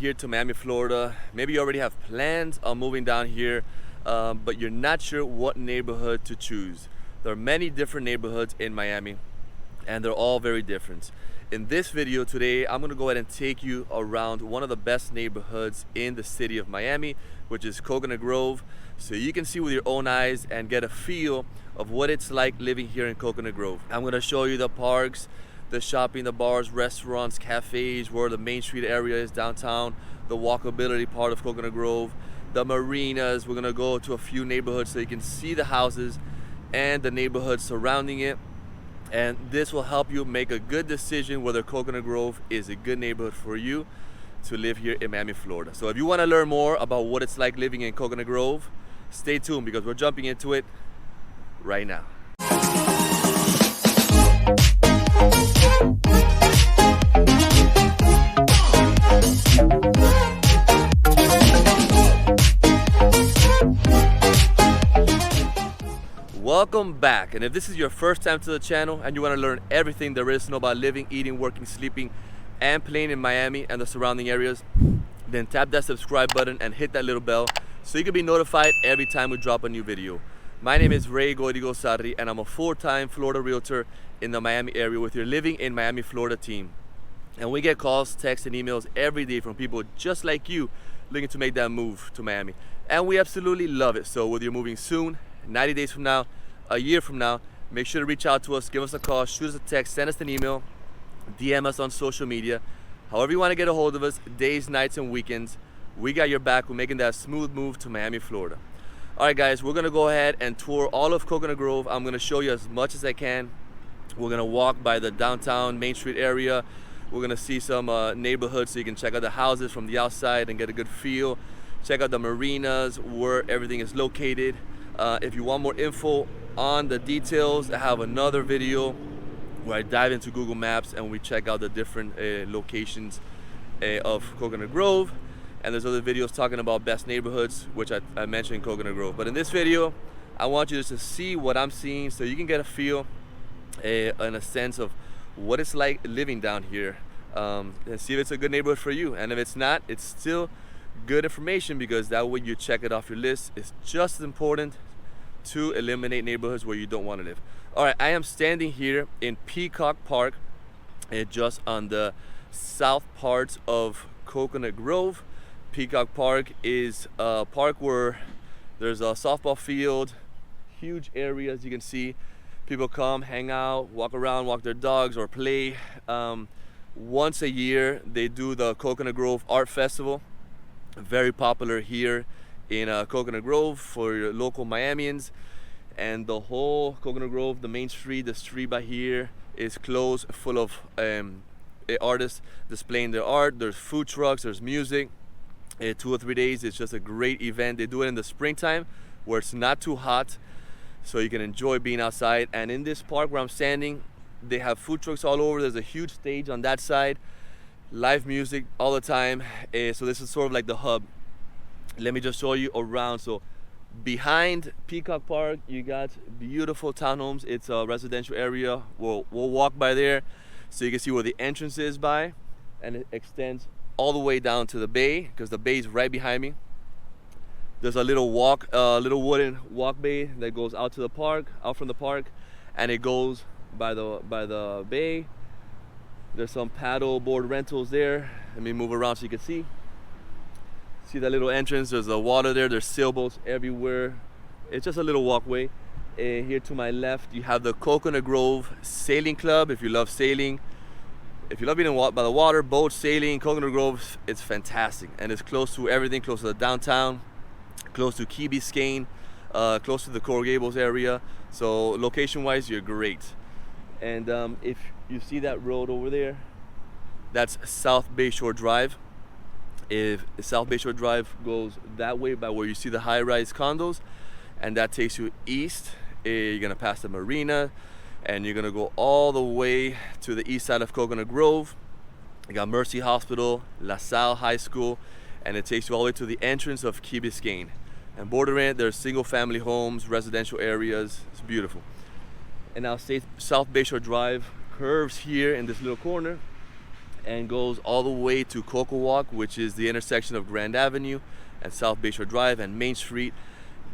here to Miami, Florida, maybe you already have plans on moving down here, but you're not sure what neighborhood to choose. There are many different neighborhoods in Miami, and they're all very different. In this video today, I'm gonna go ahead and take you around one of the best neighborhoods in the city of Miami, which is Coconut Grove, so you can see with your own eyes and get a feel of what it's like living here in Coconut Grove. I'm gonna show you the parks, the shopping, the bars, restaurants, cafes, where the Main Street area is downtown, the walkability part of Coconut Grove, the marinas. We're gonna go to a few neighborhoods so you can see the houses and the neighborhoods surrounding it. And this will help you make a good decision whether Coconut Grove is a good neighborhood for you to live here in Miami, Florida. So if you wanna learn more about what it's like living in Coconut Grove, stay tuned because we're jumping into it right now. Welcome back, and if this is your first time to the channel and you want to learn everything there is to know about living, eating, working, sleeping, and playing in Miami and the surrounding areas, then tap that subscribe button and hit that little bell so you can be notified every time we drop a new video. My name is Ray Goidigo Sarri, and I'm a full-time Florida realtor in the Miami area with your Living in Miami, Florida team. And we get calls, texts, and emails every day from people just like you looking to make that move to Miami. And we absolutely love it. So whether you're moving soon, 90 days from now, a year from now, make sure to reach out to us, give us a call, shoot us a text, send us an email, DM us on social media. However you want to get a hold of us, days, nights, and weekends, we got your back. We're making that smooth move to Miami, Florida. All right, guys, we're gonna go ahead and tour all of Coconut Grove. I'm gonna show you as much as I can. We're gonna walk by the downtown Main Street area. We're gonna see some neighborhoods so you can check out the houses from the outside and get a good feel. Check out the marinas, where everything is located. If you want more info on the details, I have another video where I dive into Google Maps and we check out the different locations of Coconut Grove. And there's other videos talking about best neighborhoods, which I mentioned in Coconut Grove. But in this video, I want you just to see what I'm seeing so you can get a feel and a sense of what it's like living down here, and see if it's a good neighborhood for you. And if it's not, it's still good information because that way you check it off your list. It's just as important to eliminate neighborhoods where you don't want to live. All right, I am standing here in Peacock Park, just on the south parts of Coconut Grove. Peacock Park is a park where there's a softball field, huge area as you can see. People come, hang out, walk around, walk their dogs, or play. Once a year, they do the Coconut Grove Art Festival. Very popular here in Coconut Grove for your local Miamians. And the whole Coconut Grove, the main street, the street by here is closed, full of artists displaying their art. There's food trucks, there's music. 2 or 3 days, it's just a great event. They do it in the springtime where it's not too hot, so you can enjoy being outside. And in this park where I'm standing, they have food trucks all over. There's a huge stage on that side, live music all the time. So this is sort of like the hub. Let me just show you around. So behind Peacock Park, you got beautiful townhomes. It's a residential area. We'll walk by there so you can see where the entrance is by, and it extends all the way down to the bay because the bay is right behind me. There's a little little wooden walk bay that goes out to the park, out from the park, and it goes by the bay. There's some paddle board rentals there. Let me move around so you can see. See that little entrance? There's the water there. There's sailboats everywhere. It's just a little walkway. Here to my left, you have the Coconut Grove Sailing Club. If you love sailing, if you love being by the water, boat sailing, Coconut Grove, it's fantastic. And it's close to everything, close to the downtown, close to Key Biscayne, close to the Coral Gables area. So location-wise, you're great. And if you see that road over there, that's South Bayshore Drive. If South Bayshore Drive goes that way by where you see the high-rise condos, and that takes you east, you're gonna pass the Marina, and you're gonna go all the way to the east side of Coconut Grove. You got Mercy Hospital, La Salle High School, and it takes you all the way to the entrance of Key Biscayne. And bordering it, there's single family homes, residential areas. It's beautiful. And now South Bayshore Drive curves here in this little corner, and goes all the way to CocoWalk, which is the intersection of Grand Avenue and South Bayshore Drive and Main Street.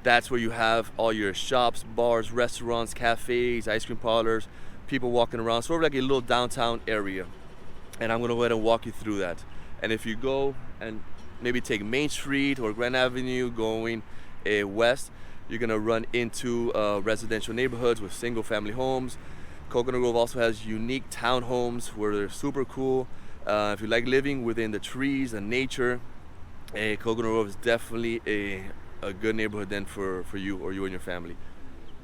That's where you have all your shops, bars, restaurants, cafes, ice cream parlors, people walking around, sort of like a little downtown area. And I'm gonna go ahead and walk you through that. And if you go and maybe take Main Street or Grand Avenue going west, you're gonna run into residential neighborhoods with single family homes. Coconut Grove also has unique townhomes where they're super cool. If you like living within the trees and nature, Coconut Grove is definitely a good neighborhood then for you or you and your family.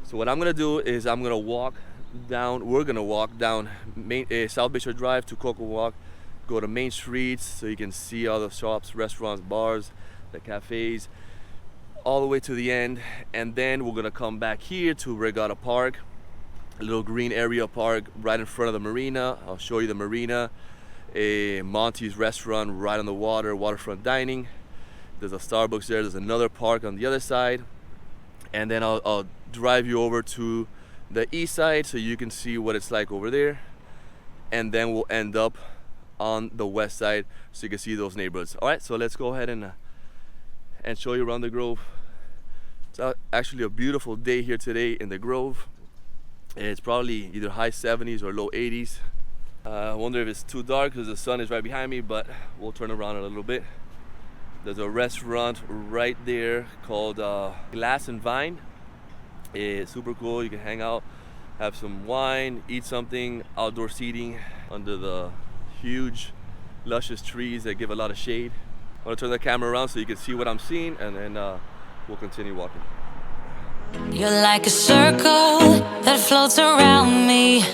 So what I'm gonna do is we're gonna walk down South Bayshore Drive to CocoWalk, go to Main Street so you can see all the shops, restaurants, bars, the cafes, all the way to the end. And then we're gonna come back here to Regatta Park, a little green area park right in front of the Marina. I'll show you the Marina, Monty's restaurant right on the water, waterfront dining. There's a Starbucks there, there's another park on the other side. And then I'll drive you over to the east side so you can see what it's like over there. And then we'll end up on the west side so you can see those neighborhoods. All right, so let's go ahead and show you around the Grove. It's actually a beautiful day here today in the Grove. It's probably either high 70s or low 80s. I wonder if it's too dark because the sun is right behind me, but we'll turn around in a little bit. There's a restaurant right there called Glass and Vine. It's super cool. You can hang out, have some wine, eat something, outdoor seating under the huge luscious trees that give a lot of shade. I'm gonna turn the camera around so you can see what I'm seeing, and then we'll continue walking. You're like a circle that floats around me,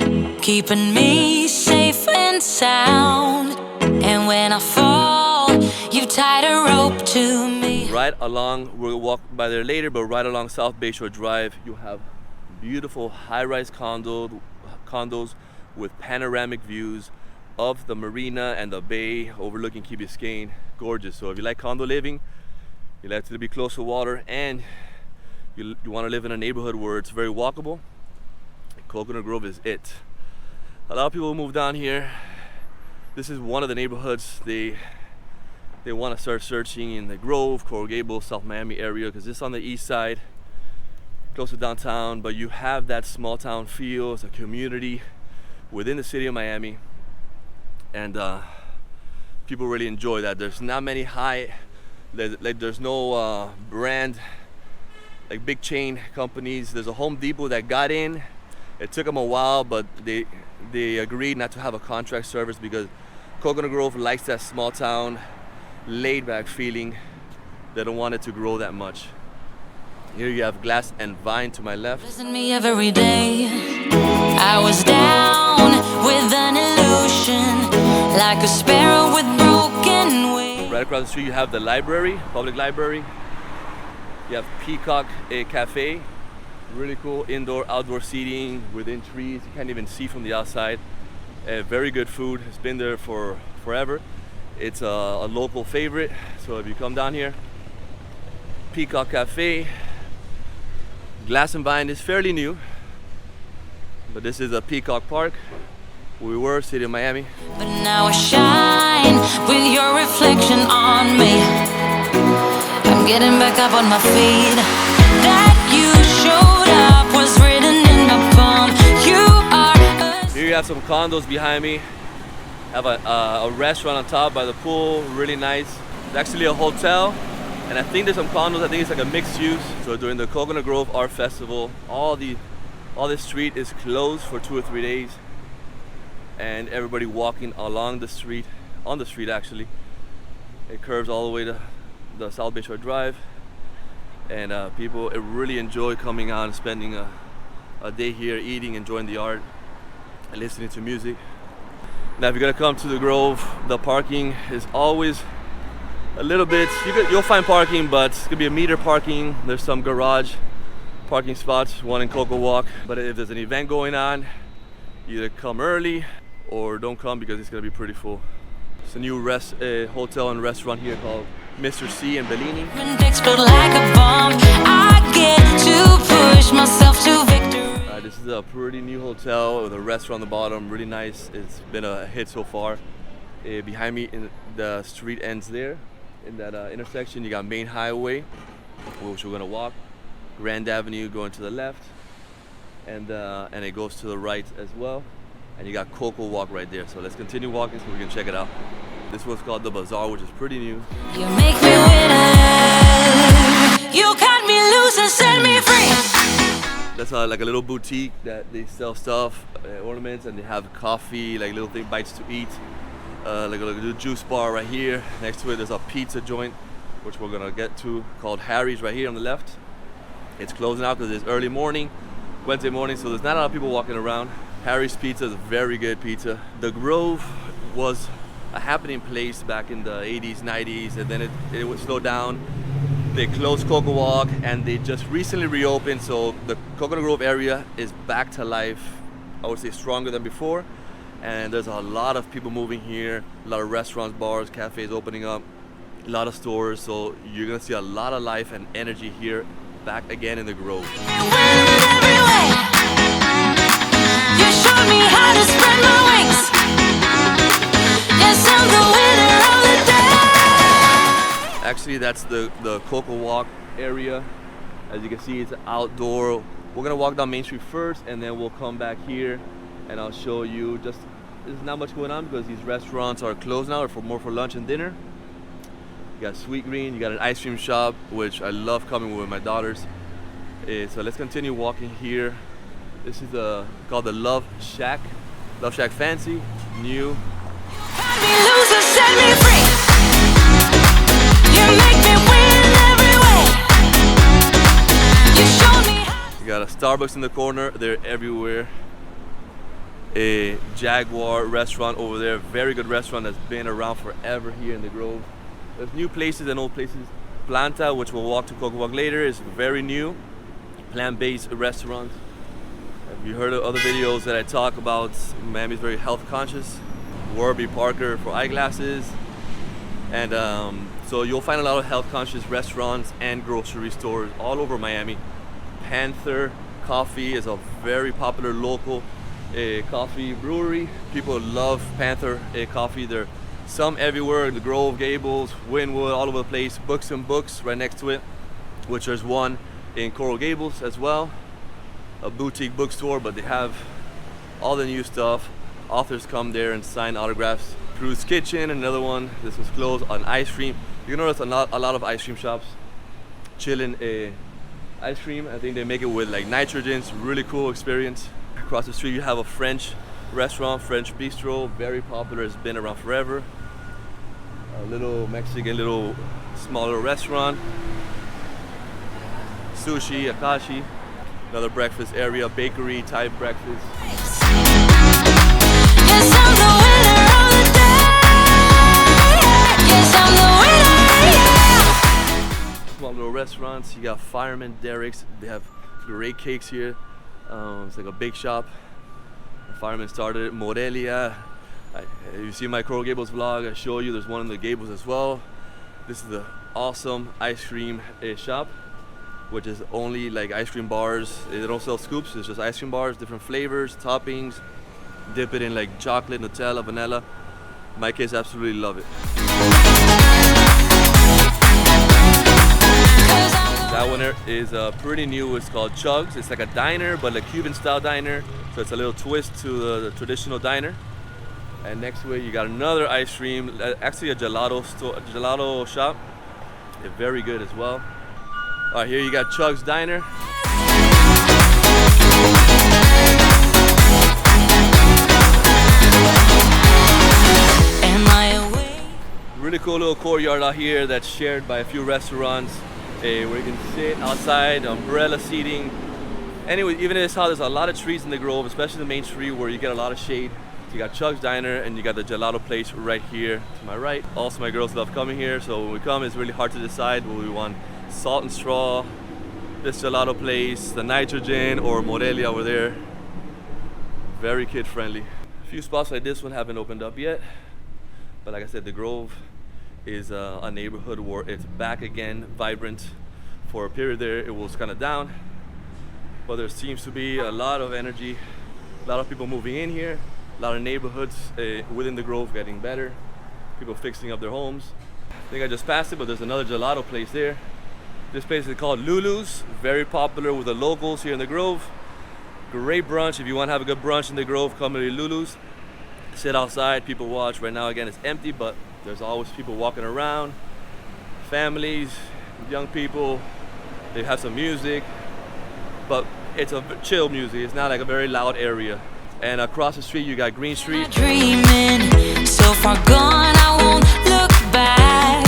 keeping me safe and sound. And when I fall, you tied a rope to me. Right along, we'll walk by there later, but right along South Bayshore Drive, you have beautiful high-rise condos with panoramic views of the Marina and the bay overlooking Key Biscayne. Gorgeous. So if you like condo living, you like to be close to water, and you want to live in a neighborhood where it's very walkable, Coconut Grove is it. A lot of people move down here. This is one of the neighborhoods they want to start searching in the Grove, Coral Gables, South Miami area, because it's on the east side, close to downtown, but you have that small town feel. It's a community within the city of Miami, and people really enjoy that. There's not many there's no brand, like big chain companies. There's a Home Depot that got in. It took them a while, but they agreed not to have a contract service because Coconut Grove likes that small town, laid back feeling. They don't want it to grow that much. Here you have Glass and Vine to my left. Visit me every day. I was down with an illusion, like a sparrow with broken wings. Right across the street you have the library, public library. You have Peacock, a cafe. Really cool indoor, outdoor seating within trees. You can't even see from the outside. Very good food. It's been there for forever. It's a local favorite. So if you come down here, Peacock Cafe. Glass and Vine is fairly new, but this is a Peacock Park where we were, city of Miami. But now I shine with your reflection on me. I'm getting back up on my feet. That you showed up was written in my palm. You are. Here you have some condos behind me. Have a restaurant on top by the pool, really nice. It's actually a hotel, and I think there's some condos. I think it's like a mixed use. So during the Coconut Grove Art Festival, all this street is closed for 2 or 3 days, and everybody walking along the street, on the street actually. It curves all the way to the South Bayshore Drive, and people really enjoy coming out and spending a day here, eating, enjoying the art, and listening to music. Now if you're gonna come to the Grove, the parking is always a little bit, you'll find parking, but it's gonna be a meter parking. There's some garage parking spots, one in CocoWalk. But if there's an event going on, either come early or don't come because it's gonna be pretty full. It's a new hotel and restaurant here called Mr. C in Bellini. Explode like a bomb. I get to push myself to victory. This is a pretty new hotel with a restaurant on the bottom, really nice. It's been a hit so far. Behind me, in the street ends there. In that intersection, you got Main Highway, which we're gonna walk. Grand Avenue going to the left, and it goes to the right as well. And you got CocoWalk right there. So let's continue walking so we can check it out. This one's called the Bazaar, which is pretty new. You make me winner. You cut me loose and set me free. That's like a little boutique that they sell stuff, ornaments, and they have coffee, like little bites to eat. Like a little juice bar right here. Next to it, there's a pizza joint, which we're gonna get to, called Harry's right here on the left. It's closing out because it's early morning, Wednesday morning, so there's not a lot of people walking around. Harry's Pizza is a very good pizza. The Grove was a happening place back in the 80s, 90s, and then it would slow down. They closed CocoWalk and they just recently reopened, so the Coconut Grove area is back to life, I would say stronger than before. And there's a lot of people moving here, a lot of restaurants, bars, cafes opening up, a lot of stores, so you're gonna see a lot of life and energy here back again in the Grove. You showed me how to spread my wings. Yes, I'm the winner of the day. Actually, that's the CocoWalk area. As you can see, it's outdoor. We're gonna walk down Main Street first, and then we'll come back here, and I'll show you. Just there's not much going on because these restaurants are closed now, or more for lunch and dinner. You got Sweet Green. You got an ice cream shop, which I love coming with my daughters. So let's continue walking here. This is called the Love Shack Fancy, new. Cut me loose and set me free. You make me win every way. You showed me how. You got a Starbucks in the corner. They're everywhere. A Jaguar restaurant over there. Very good restaurant that's been around forever here in the Grove. There's new places and old places. Planta, which we'll walk to CocoWalk later, is very new. Plant-based restaurant. Have you heard of other videos that I talk about? Miami's very health conscious. Warby Parker for eyeglasses. And so you'll find a lot of health conscious restaurants and grocery stores all over Miami. Panther Coffee is a very popular local coffee brewery. People love Panther coffee. There's some everywhere in the Grove, Gables, Wynwood, all over the place. Books and Books right next to it, which there's one in Coral Gables as well. A boutique bookstore, but they have all the new stuff. Authors come there and sign autographs. Cruise Kitchen, another one. This was closed on ice cream. You notice a lot of ice cream shops chilling ice cream. I think they make it with like nitrogens. Really cool experience. Across the street you have a French restaurant, French bistro, very popular. It's been around forever. A little Mexican, smaller restaurant. Sushi, Akashi. Another breakfast area, bakery type breakfast. Yes, I'm the winner of the day. Yes, I'm the winner. Yeah. Small little restaurants. You got Fireman Derek's. They have great cakes here. It's like a bake shop. The Fireman started it. Morelia. You see my Coral Gables vlog. I show you. There's one in the Gables as well. This is the awesome ice cream shop, which is only like ice cream bars. They don't sell scoops, it's just ice cream bars, different flavors, toppings. Dip it in like chocolate, Nutella, vanilla. My kids absolutely love it. That one is pretty new. It's called Chugs. It's like a diner, but a Cuban style diner. So it's a little twist to the traditional diner. And next to it, you got another ice cream, actually a gelato shop. They're very good as well. All right, here you got Chugs Diner. Am I away? Really cool little courtyard out here that's shared by a few restaurants, where you can sit outside, umbrella seating. Anyway, even in this house, there's a lot of trees in the Grove, especially the main street where you get a lot of shade. So you got Chugs Diner and you got the gelato place right here to my right. Also, my girls love coming here, so when we come, it's really hard to decide what we want. Salt and Straw, this gelato place, the Nitrogen, or Morelia over there. Very kid friendly. A few spots like this one haven't opened up yet, but like I said, the Grove is a neighborhood where it's back again, vibrant. For a period there, it was kind of down, but there seems to be a lot of energy, a lot of people moving in here, a lot of neighborhoods within the Grove getting better. people fixing up their homes. I think I just passed it, but there's another gelato place there. This place is called Lulu's, very popular with the locals here in the Grove. Great brunch. If you want to have a good brunch in the Grove, come to Lulu's. Sit outside, people watch. Right now, again, it's empty, but there's always people walking around. Families, young people, they have some music, but it's a chill music. It's not like a very loud area. And across the street, you got Green Street. Dreaming, so far gone, I won't look back.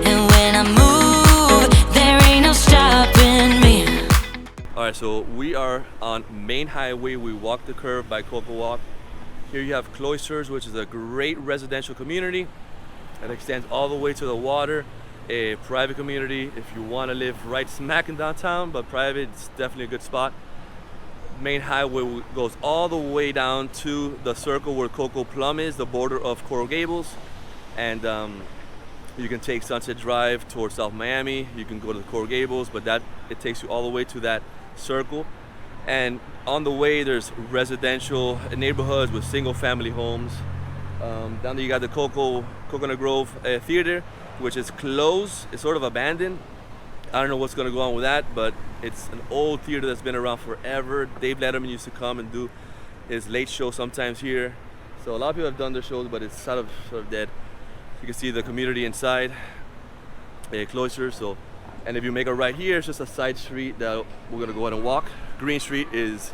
And when I move, there ain't no stopping me. All right, so we are on Main Highway. We walk the curve by CocoWalk. Here you have Cloisters, which is a great residential community that extends all the way to the water. A private community if you want to live right smack in downtown, but private, it's definitely a good spot. Main Highway goes all the way down to the circle where Coco Plum is, the border of Coral Gables. And you can take Sunset Drive towards South Miami. You can go to the Coral Gables, but it takes you all the way to that circle. And on the way, there's residential neighborhoods with single family homes. Down there you got the Coconut Grove Theater, which is closed. It's sort of abandoned. I don't know what's gonna go on with that, but it's an old theater that's been around forever. Dave Letterman used to come and do his late show sometimes here. So a lot of people have done their shows, but it's sort of dead. You can see the community inside, Cloisters. So, and if you make a right here, it's just a side street that we're gonna go ahead and walk. Green Street is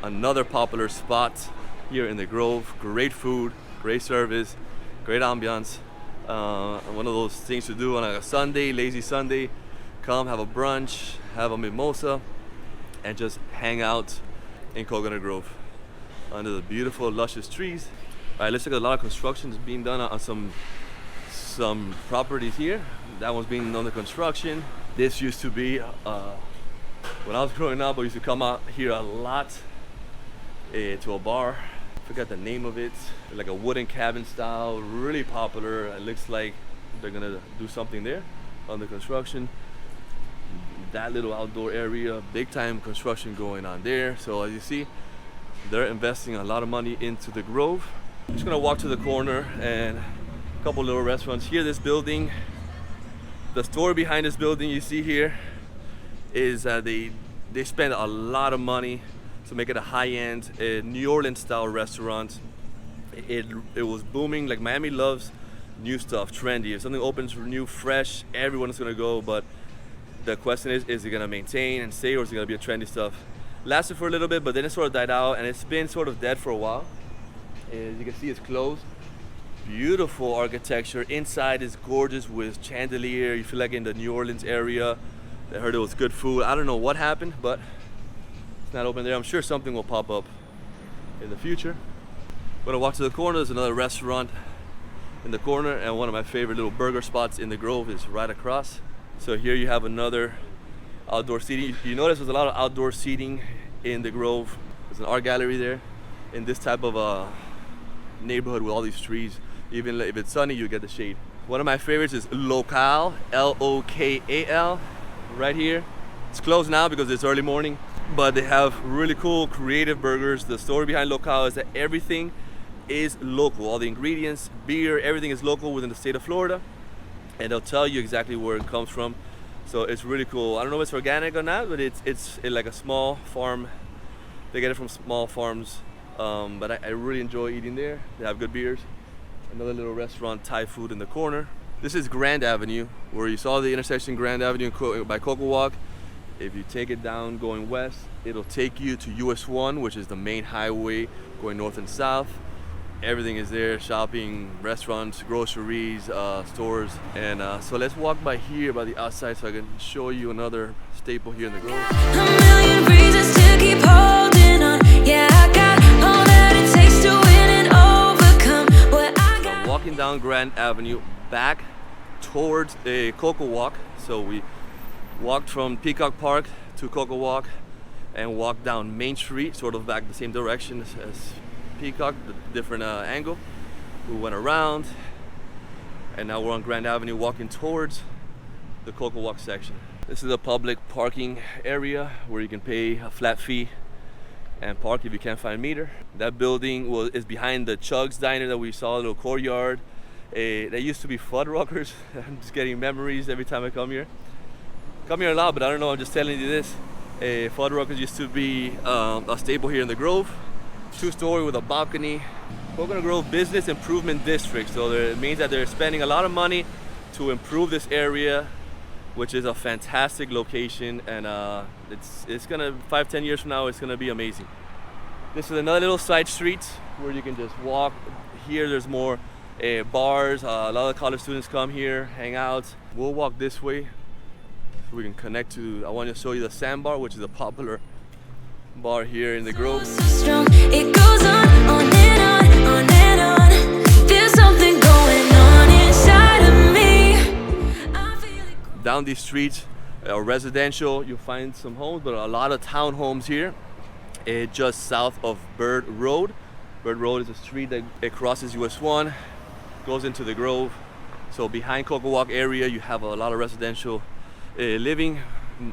another popular spot here in the Grove. Great food, great service, great ambiance. One of those things to do on a Sunday, lazy Sunday. Come have a brunch, have a mimosa, and just hang out in Coconut Grove under the beautiful, luscious trees. All right, let's look at a lot of construction that's being done on some properties here. That one's being under construction. This used to be, when I was growing up, I used to come out here a lot to a bar. I forgot the name of it. Like a wooden cabin style, really popular. It looks like they're gonna do something there under construction. That little outdoor area, big time construction going on there. So as you see, they're investing a lot of money into the Grove. I'm just gonna walk to the corner and a couple little restaurants here. This building, the story behind this building you see here is they spend a lot of money to make it a high-end New Orleans style restaurant. It was booming. Like Miami loves new stuff, trendy. If something opens new, fresh, everyone's gonna go. But the question is it gonna maintain and stay, or is it gonna be a trendy stuff? Lasted for a little bit, but then it sort of died out, and it's been sort of dead for a while. As you can see, it's closed. Beautiful architecture. Inside is gorgeous with chandelier. You feel like in the New Orleans area. I heard it was good food. I don't know what happened, but it's not open there. I'm sure something will pop up in the future. I'm gonna walk to the corner. There's another restaurant in the corner, and one of my favorite little burger spots in the Grove is right across. So here you have another outdoor seating. You notice there's a lot of outdoor seating in the Grove. There's an art gallery there. In this type of a neighborhood with all these trees, even if it's sunny, you get the shade. One of my favorites is Local, L-O-K-A-L, right here. It's closed now because it's early morning, but they have really cool, creative burgers. The story behind Local is that everything is local. All the ingredients, beer, everything is local within the state of Florida, and they'll tell you exactly where it comes from. So it's really cool. I don't know if it's organic or not, but it's like a small farm. They get it from small farms, but I really enjoy eating there. They have good beers. Another little restaurant, Thai food in the corner. This is Grand Avenue, where you saw the intersection Grand Avenue by CocoWalk. If you take it down going west, it'll take you to US 1, which is the main highway going north and south. Everything is there, shopping, restaurants, groceries, stores. And so let's walk by here by the outside so I can show you another staple here in the Grove. A million reasons to keep holding on. Yeah, I got all that it takes to win and overcome what I got. So walking down Grand Avenue back towards the CocoWalk. So we walked from Peacock Park to CocoWalk and walked down Main Street, sort of back the same direction as Peacock, the different angle. We went around, and now we're on Grand Avenue walking towards the CocoWalk section. This is a public parking area where you can pay a flat fee and park if you can't find a meter. That building is behind the Chugs Diner that we saw, a little courtyard. They used to be Fuddruckers. I'm just getting memories every time I come here. Come here a lot, but I don't know, I'm just telling you this. Fuddruckers used to be a staple here in the Grove. 2-story with a balcony. Coconut Grove Business Improvement District. So it means that they're spending a lot of money to improve this area, which is a fantastic location, and it's gonna 5-10 years from now, it's gonna be amazing. This is another little side street where you can just walk. Here there's more bars. A lot of college students come here, hang out. We'll walk this way so we can connect to, I want to show you the Sandbar, which is a popular bar here in the Grove. It goes on and on and on. There's something going on inside of me. I feel it. Down these streets are residential. You'll find some homes, but a lot of townhomes here. Just south of Bird Road. Bird Road is a street that it crosses US 1, goes into the Grove. So behind CocoWalk area, you have a lot of residential living.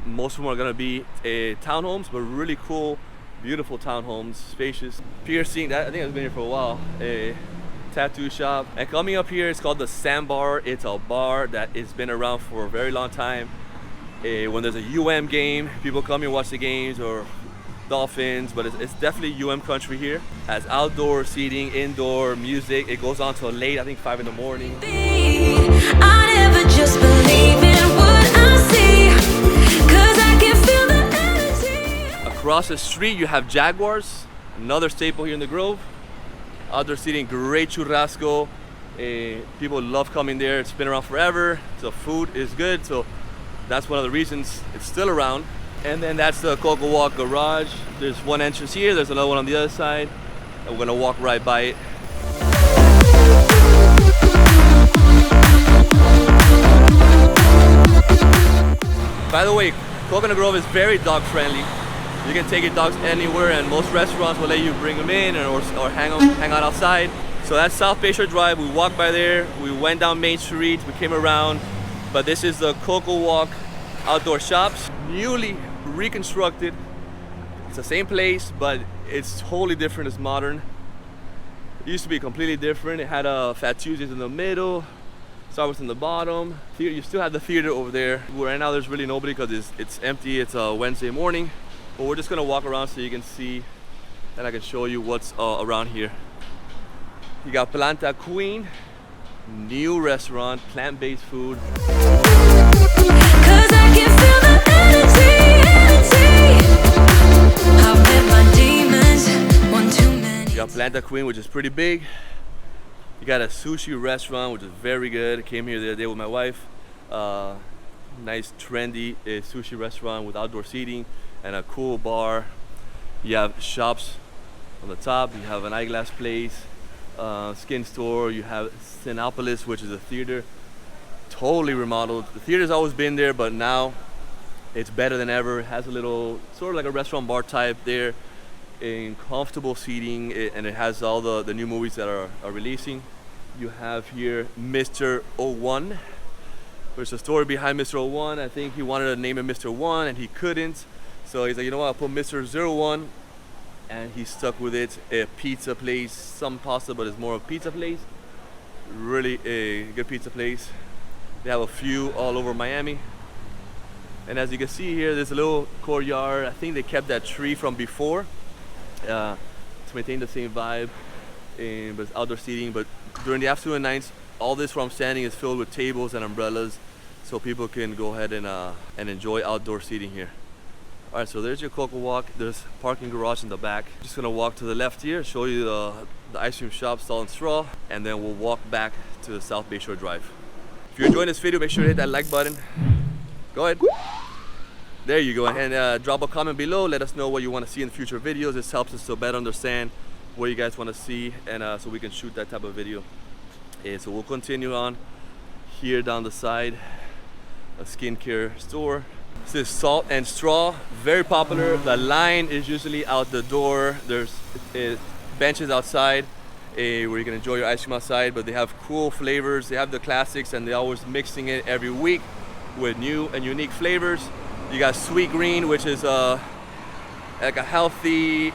Most of them are gonna be townhomes, but really cool, beautiful townhomes, spacious. Piercing, I think I've been here for a while. A tattoo shop. And coming up here, it's called the Sandbar. It's a bar that has been around for a very long time. When there's a UM game, people come here and watch the games, or Dolphins, but it's definitely UM country here. Has outdoor seating, indoor music. It goes on till late, I think 5 in the morning. I never just believe in what I see, 'cause I can feel the energy. Across the street you have Jaguars, another staple here in the Grove. Outdoor seating, great churrasco. People love coming there. It's been around forever. The food is good, so that's one of the reasons it's still around. And then that's the CocoWalk garage. There's one entrance here, there's another one on the other side, and we're gonna walk right by it. By the way, Coconut Grove is very dog friendly. You can take your dogs anywhere, and most restaurants will let you bring them in or hang out outside. So that's South Bayshore Drive. We walked by there, we went down Main Street, we came around, but this is the CocoWalk outdoor shops, newly reconstructed. It's the same place, but it's totally different. It's modern. It used to be completely different. It had a Fat Tuesdays in the middle, Starbucks in the bottom. You still have the theater over there. Right now there's really nobody because it's empty. It's a Wednesday morning, but we're just gonna walk around so you can see and I can show you what's around here. You got Planta Queen, new restaurant, plant-based food. 'Cause I can feel the energy. I've met my demons, one too many. You got Planta Queen, which is pretty big. You got a sushi restaurant, which is very good. I came here the other day with my wife. Nice, trendy sushi restaurant with outdoor seating and a cool bar. You have shops on the top. You have an eyeglass place, skin store. You have Cinepolis, which is a theater. Totally remodeled. The theater's always been there, but now it's better than ever. It has a little, sort of like a restaurant bar type there, in comfortable seating, and it has all the new movies that are releasing. You have here Mr. 01. There's a story behind Mr. 01. I think he wanted to name it Mr. 1 and he couldn't. So he's like, you know what, I'll put Mr. 01, and he stuck with it. A pizza place, some pasta, but it's more of a pizza place. Really a good pizza place. They have a few all over Miami. And as you can see here, there's a little courtyard. I think they kept that tree from before to maintain the same vibe, but it's outdoor seating. But during the afternoon and nights, all this where I'm standing is filled with tables and umbrellas, so people can go ahead and enjoy outdoor seating here. All right, so there's your CocoWalk. There's parking garage in the back. Just gonna walk to the left here, show you the ice cream shop, Salt and Straw, and then we'll walk back to the South Bayshore Drive. If you're enjoying this video, make sure to hit that like button. Go ahead. There you go, and drop a comment below. Let us know what you want to see in future videos. This helps us to better understand what you guys want to see, and so we can shoot that type of video. And so we'll continue on here down the side, a skincare store. This is Salt and Straw, very popular. The line is usually out the door. There's benches outside where you can enjoy your ice cream outside, but they have cool flavors. They have the classics, and they're always mixing it every week with new and unique flavors. You got Sweet Green, which is like a healthy,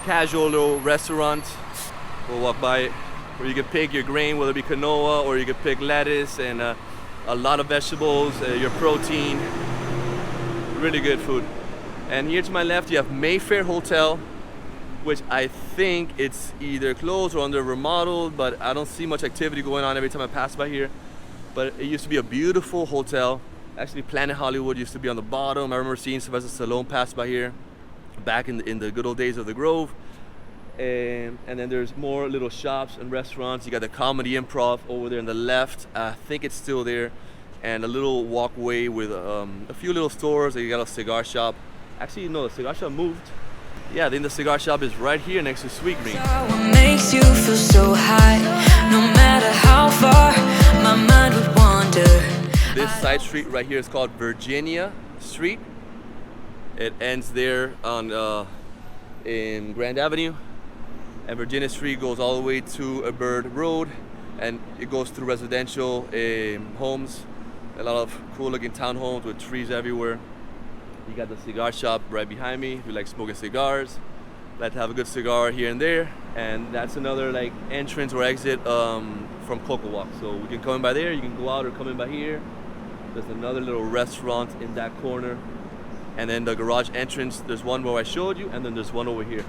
casual little restaurant. We'll walk by it. where you can pick your grain, whether it be quinoa or you can pick lettuce and a lot of vegetables, your protein. Really good food. And here to my left you have Mayfair Hotel, which I think it's either closed or under remodeled, but I don't see much activity going on every time I pass by here. But it used to be a beautiful hotel. Actually, Planet Hollywood used to be on the bottom. I remember seeing Sylvester Stallone pass by here back in the good old days of the Grove. And then there's more little shops and restaurants. You got the Comedy Improv over there on the left. I think it's still there. And a little walkway with a few little stores. You got a cigar shop. Actually, no, the cigar shop moved. Yeah, I think the cigar shop is right here next to Sweet Green. What makes you feel so high? No matter how far my mind would wander. This side street right here is called Virginia Street. It ends there on in Grand Avenue, and Virginia Street goes all the way to a Bird Road, and it goes through residential homes, a lot of cool looking townhomes with trees everywhere. You got the cigar shop right behind me if you like smoking cigars, like to have a good cigar here and there. And that's another like entrance or exit from CocoWalk. So we can come in by there, you can go out or come in by here. There's another little restaurant in that corner. And then the garage entrance, there's one where I showed you, and then there's one over here.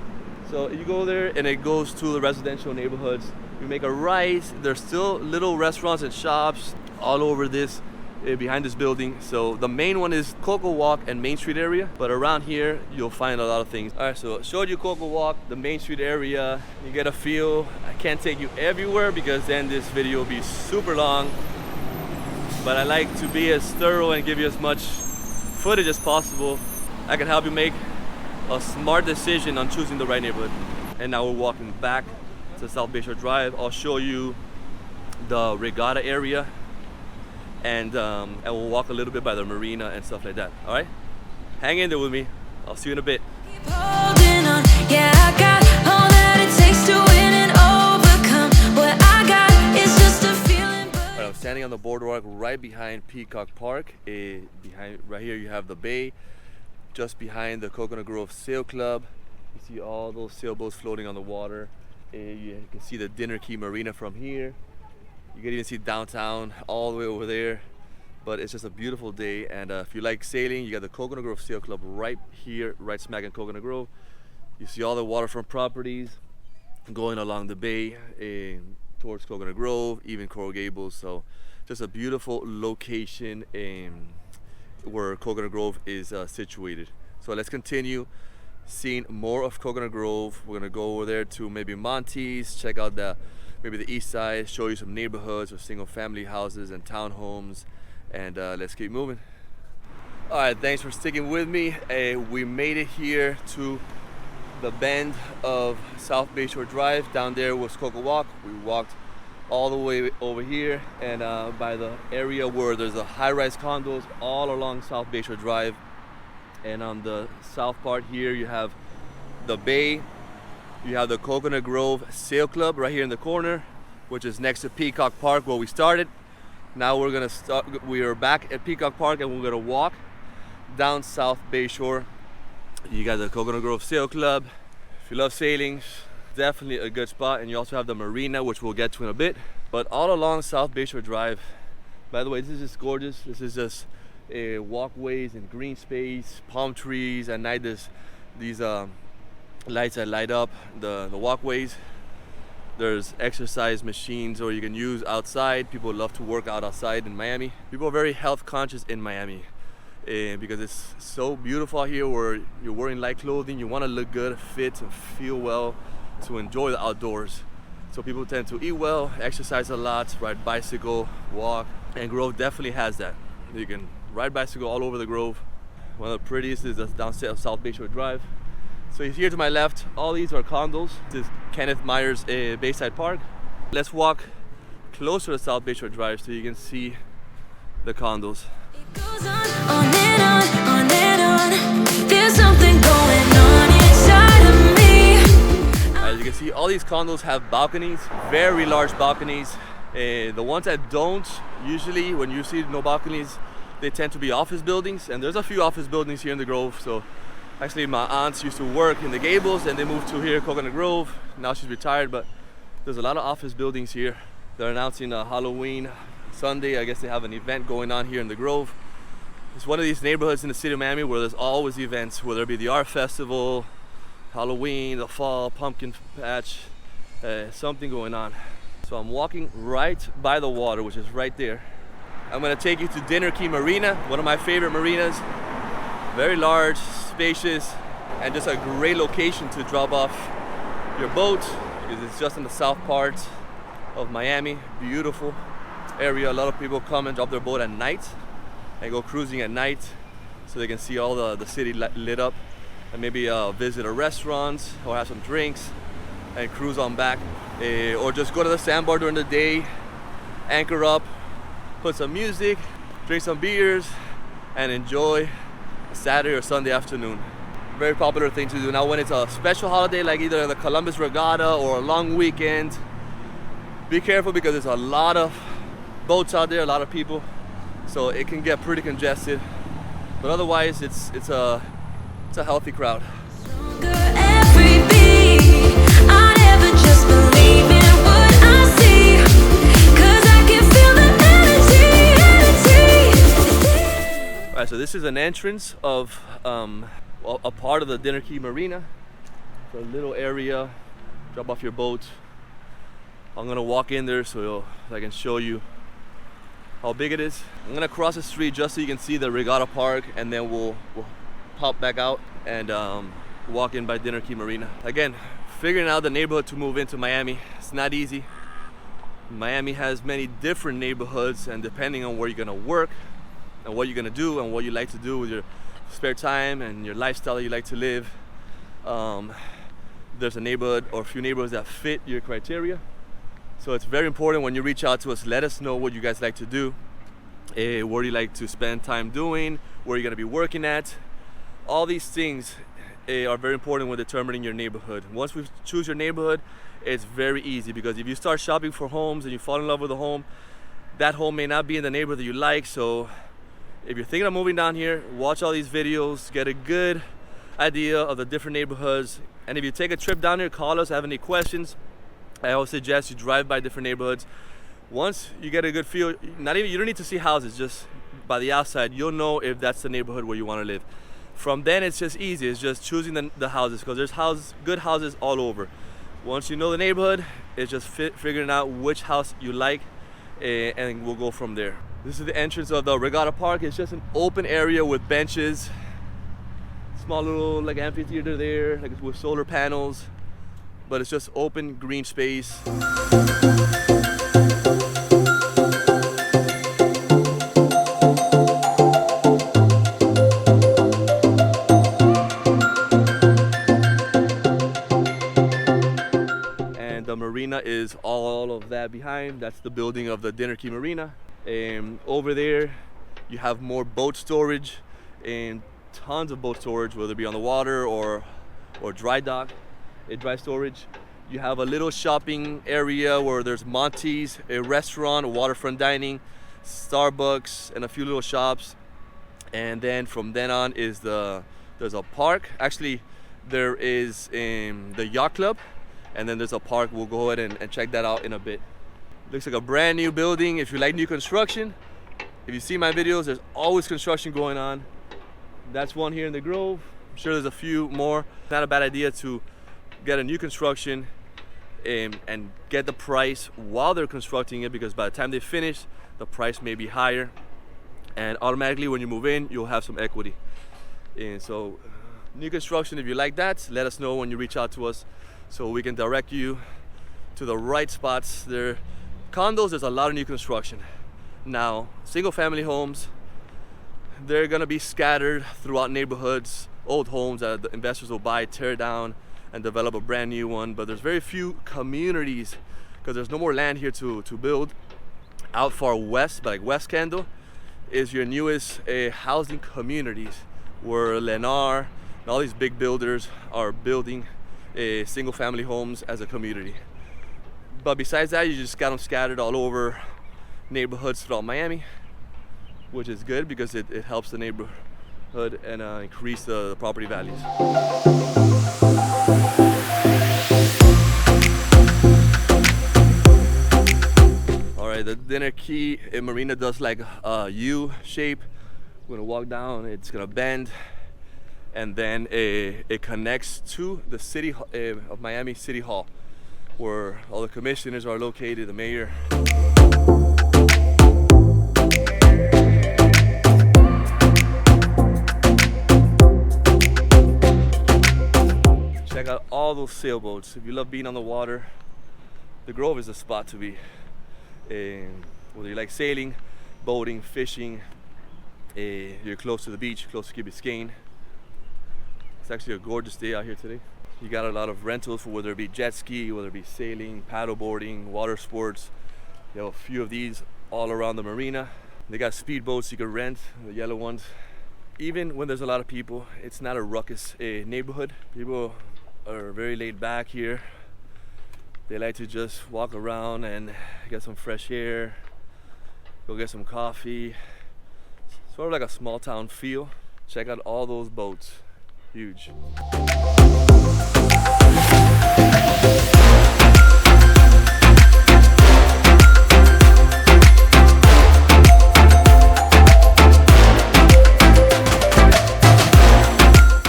So you go there and it goes to the residential neighborhoods. You make a right, there's still little restaurants and shops all over this, behind this building. So the main one is CocoWalk and Main Street area, but around here you'll find a lot of things. All right, so I showed you CocoWalk, the Main Street area. You get a feel. I can't take you everywhere because then this video will be super long, but I like to be as thorough and give you as much footage as possible. I can help you make a smart decision on choosing the right neighborhood. And now we're walking back to South Bayshore Drive. I'll show you the Regatta area, and we'll walk a little bit by the Marina and stuff like that. All right, hang in there with me. I'll see you in a bit. Keep holding on. Yeah, I got all that it takes to win and overcome. What I got is just a feeling. All right, I'm standing on the boardwalk right behind Peacock Park. Right here you have the bay. Just behind the Coconut Grove Sail Club. You see all those sailboats floating on the water. You can see the Dinner Key Marina from here. You can even see downtown all the way over there. But it's just a beautiful day, and if you like sailing, you got the Coconut Grove Sail Club right here, right smack in Coconut Grove. You see all the waterfront properties going along the bay towards Coconut Grove, even Coral Gables. So just a beautiful location where Coconut Grove is situated. So let's continue seeing more of Coconut Grove. We're gonna go over there to maybe Monty's, check out maybe the east side, show you some neighborhoods or single family houses and townhomes, and let's keep moving. All right, thanks for sticking with me. We made it here to the bend of South Bayshore Drive. Down there was CocoWalk. We walked all the way over here and by the area where there's a high-rise condos all along South Bayshore Drive. And on the south part here you have the bay. You have the Coconut Grove Sail Club right here in the corner, which is next to Peacock Park where we started. Now we are back at Peacock Park and we're gonna walk down South Bayshore. You got the Coconut Grove Sail Club. If you love sailing, definitely a good spot. And you also have the Marina, which we'll get to in a bit. But all along South Bayshore Drive, by the way, this is just gorgeous. This is just walkways and green space, palm trees. At night there's these lights that light up the walkways. There's exercise machines or you can use outside. People love to work out outside in Miami. People are very health conscious in Miami because it's so beautiful out here where you're wearing light clothing. You want to look good, fit, and feel well to enjoy the outdoors. So people tend to eat well, exercise a lot, ride bicycle, walk, and Grove definitely has that. You can ride bicycle all over the Grove. One of the prettiest is down South Bayshore Drive. So here to my left, all these are condos. This is Kenneth Myers Bayside Park. Let's walk closer to South Bayshore Drive so you can see the condos. It goes on and on and on. There's something going on inside of me. As you can see, all these condos have balconies, very large balconies. The ones that don't, usually when you see no balconies, they tend to be office buildings, and there's a few office buildings here in the Grove. So actually my aunts used to work in the Gables and they moved to here, Coconut Grove. Now she's retired, but There's a lot of office buildings here. They're announcing Halloween Sunday. I guess they have an event going on here in the Grove. It's one of these neighborhoods in the city of Miami where there's always events, whether it be the art festival, Halloween, the fall, pumpkin patch, something going on. So I'm walking right by the water, which is right there. I'm gonna take you to Dinner Key Marina, one of my favorite marinas. Very large, spacious, and just a great location to drop off your boat because it's just in the south part of Miami. Beautiful area. A lot of people come and drop their boat at night and go cruising at night so they can see all the city lit up, and maybe visit a restaurant or have some drinks and cruise on back, or just go to the sandbar during the day, anchor up, put some music, drink some beers, and enjoy a Saturday or Sunday afternoon. Very popular thing to do. Now when it's a special holiday like either the Columbus Regatta or a long weekend, be careful because there's a lot of boats out there, a lot of people, so it can get pretty congested. But otherwise it's a healthy crowd. Alright, so this is an entrance of a part of the Dinner Key Marina. It's a little area, drop off your boat. I'm gonna walk in there so I can show you how big it is. I'm gonna cross the street just so you can see the Regatta Park, and then we'll pop back out and walk in by Dinner Key Marina. Again, figuring out the neighborhood to move into Miami, it's not easy. Miami has many different neighborhoods, and depending on where you're gonna work and what you're gonna do and what you like to do with your spare time and your lifestyle that you like to live, there's a neighborhood or a few neighborhoods that fit your criteria. So it's very important when you reach out to us, let us know what you guys like to do, what do you like to spend time doing, where you're gonna be working at. All these things are very important when determining your neighborhood. Once we choose your neighborhood, it's very easy, because if you start shopping for homes and you fall in love with a home, that home may not be in the neighborhood that you like. So if you're thinking of moving down here, watch all these videos, get a good idea of the different neighborhoods. And if you take a trip down here, call us, have any questions. I always suggest you drive by different neighborhoods. Once you get a good feel, you don't need to see houses, just by the outside, you'll know if that's the neighborhood where you want to live. From then it's just easy, it's just choosing the houses, because there's good houses all over. Once you know the neighborhood, it's just figuring out which house you like, and we'll go from there. This is the entrance of the Regatta Park. It's just an open area with benches, small little like amphitheater there, like with solar panels, but it's just open green space. And the marina is all of that behind. That's the building of the Dinner Key Marina. Over there you have more boat storage and tons of boat storage, whether it be on the water or dry dock, dry storage. You have a little shopping area where there's Monty's, a restaurant, a waterfront dining, Starbucks, and a few little shops. And then from then on is there's a park. Actually, there is the yacht club, and then there's a park. We'll go ahead and check that out in a bit. Looks like a brand new building. If you like new construction, if you see my videos, there's always construction going on. That's one here in the Grove. I'm sure there's a few more. Not a bad idea to get a new construction and get the price while they're constructing it, because by the time they finish, the price may be higher, and automatically when you move in, you'll have some equity. And so new construction, if you like that, let us know when you reach out to us so we can direct you to the right spots. There condos, there's a lot of new construction. Now, single family homes, they're gonna be scattered throughout neighborhoods, old homes that the investors will buy, tear down, and develop a brand new one. But there's very few communities, because there's no more land here to build. Out far west, like West Kendall, is your newest housing communities, where Lennar and all these big builders are building single family homes as a community. But besides that, you just got them scattered all over neighborhoods throughout Miami, which is good because it helps the neighborhood and increase the property values. the dinner key in Marina does like a U shape. We're gonna walk down, it's gonna bend, and then it connects to the city of Miami City Hall, where all the commissioners are located, the mayor. Check out all those sailboats. If you love being on the water, the Grove is the spot to be. Whether you like sailing, boating, fishing, you're close to the beach, close to Key Biscayne. It's actually a gorgeous day out here today. You got a lot of rentals for whether it be jet ski, whether it be sailing, paddle boarding, water sports. You have a few of these all around the marina. They got speedboats you can rent, the yellow ones. Even when there's a lot of people, it's not a ruckus neighborhood. People are very laid back here. They like to just walk around and get some fresh air, go get some coffee. Sort of like a small town feel. Check out all those boats, huge.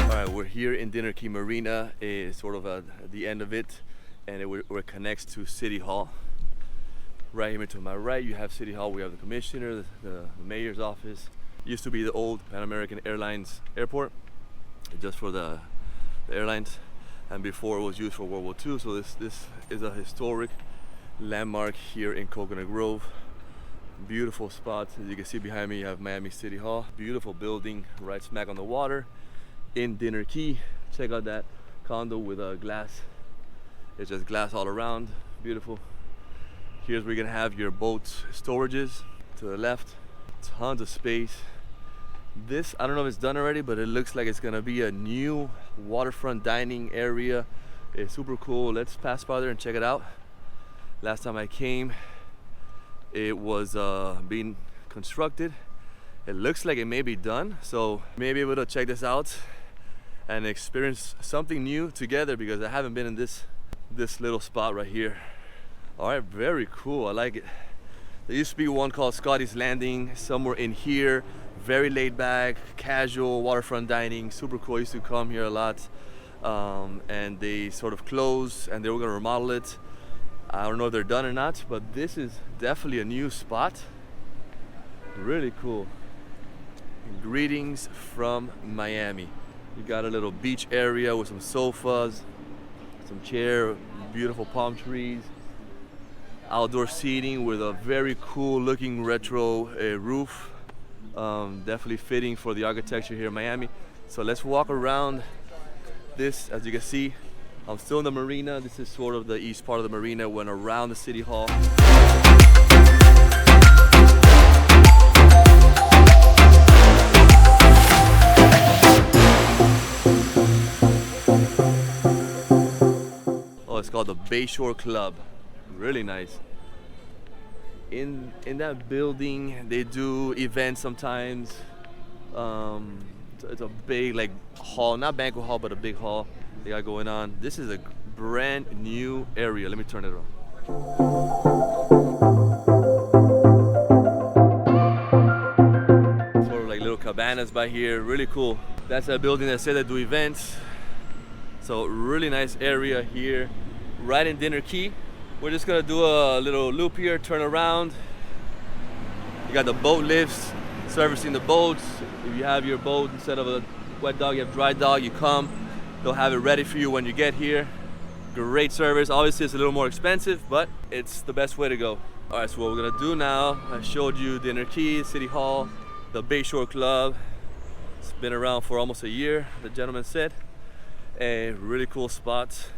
Alright, we're here in Dinner Key Marina, is sort of at the end of it, and it connects to City Hall. Right here to my right, you have City Hall. We have the commissioner, the mayor's office. Used to be the old Pan American Airlines airport, just for the airlines, and before it was used for World War II. So this is a historic landmark here in Coconut Grove. Beautiful spot. As you can see behind me, you have Miami City Hall. Beautiful building right smack on the water in Dinner Key. Check out that condo with a glass. It's just glass all around. Beautiful. Here's where you're gonna have your boat storages to the left. Tons of space. This, I don't know if it's done already, but it looks like it's gonna be a new waterfront dining area. It's super cool. Let's pass by there and check it out. Last time I came, it was being constructed. It looks like it may be done, so maybe we'll check this out and experience something new together, because I haven't been in this little spot right here. All right, very cool. I like it. There used to be one called Scotty's Landing somewhere in here. Very laid back, casual waterfront dining, super cool. I used to come here a lot, and they sort of closed and they were gonna remodel it. I don't know if they're done or not, but this is definitely a new spot. Really cool. Greetings from Miami. You got a little beach area with some sofas, some chair, beautiful palm trees. Outdoor seating with a very cool looking retro roof. Definitely fitting for the architecture here in Miami. So let's walk around this. As you can see, I'm still in the marina. This is sort of the east part of the marina. Went around the City Hall. Oh, it's called the Bayshore Club. Really nice. In that building, they do events sometimes. It's a big like hall, not banquet hall, but a big hall they got going on. This is a brand new area. Let me turn it on. Sort of like little cabanas by here. Really cool. That's a building that said they do events. So really nice area here, right in Dinner Key. We're just gonna do a little loop here, turn around. You got the boat lifts, servicing the boats. If you have your boat, instead of a wet dog, you have dry dog, you come. They'll have it ready for you when you get here. Great service. Obviously it's a little more expensive, but it's the best way to go. All right, so what we're gonna do now, I showed you Dinner Key, City Hall, the Bayshore Club. It's been around for almost a year, the gentleman said. A really cool spot.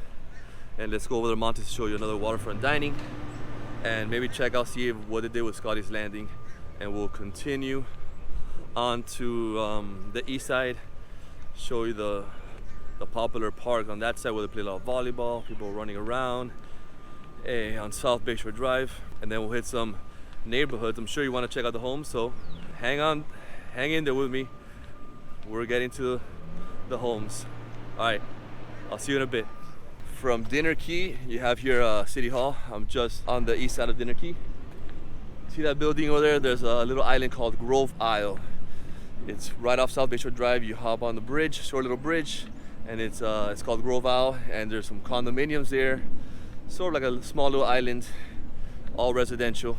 And let's go over to Monty to show you another waterfront dining, and maybe check out, see what they did with Scotty's Landing, and we'll continue on to the east side, show you the popular park on that side where they play a lot of volleyball, people running around on South Bayshore Drive, and then we'll hit some neighborhoods. I'm sure you want to check out the homes, so hang in there with me. We're getting to the homes. All right, I'll see you in a bit. From Dinner Key, you have here City Hall. I'm just on the east side of Dinner Key. See that building over there? There's a little island called Grove Isle. It's right off South Bayshore Drive. You hop on the bridge, short little bridge, and it's called Grove Isle, and there's some condominiums there. Sort of like a small little island, all residential.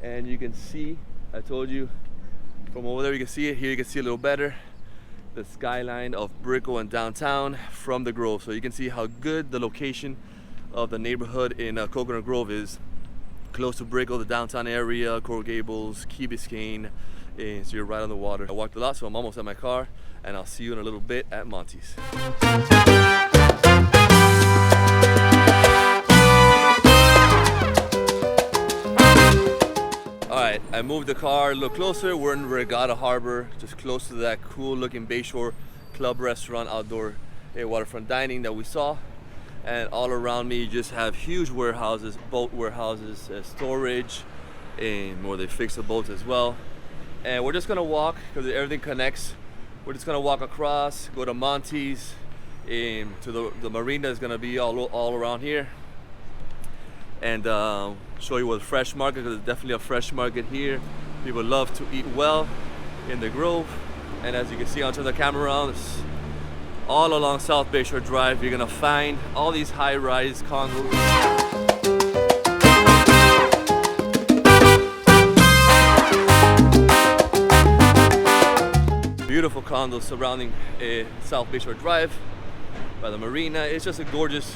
And you can see, I told you, from over there you can see it. Here you can see a little better the skyline of Brickell and downtown from the Grove. So you can see how good the location of the neighborhood in Coconut Grove is. Close to Brickell, the downtown area, Coral Gables, Key Biscayne, and so you're right on the water. I walked a lot, so I'm almost at my car, and I'll see you in a little bit at Monty's. Alright, I moved the car a little closer. We're in Regatta Harbor, just close to that cool looking Bayshore club restaurant, outdoor waterfront dining that we saw. And all around me you just have huge warehouses, boat warehouses, storage, and where they fix the boats as well. And we're just gonna walk, because everything connects. We're just gonna walk across, go to Monty's, to the Marina is gonna be all around here. And show you what the fresh market, because there's definitely a fresh market here. People love to eat well in the Grove. And as you can see, I'll turn the camera around. All along South Bayshore Drive, you're gonna find all these high-rise condos. Beautiful condos surrounding South Bayshore Drive by the Marina. It's just a gorgeous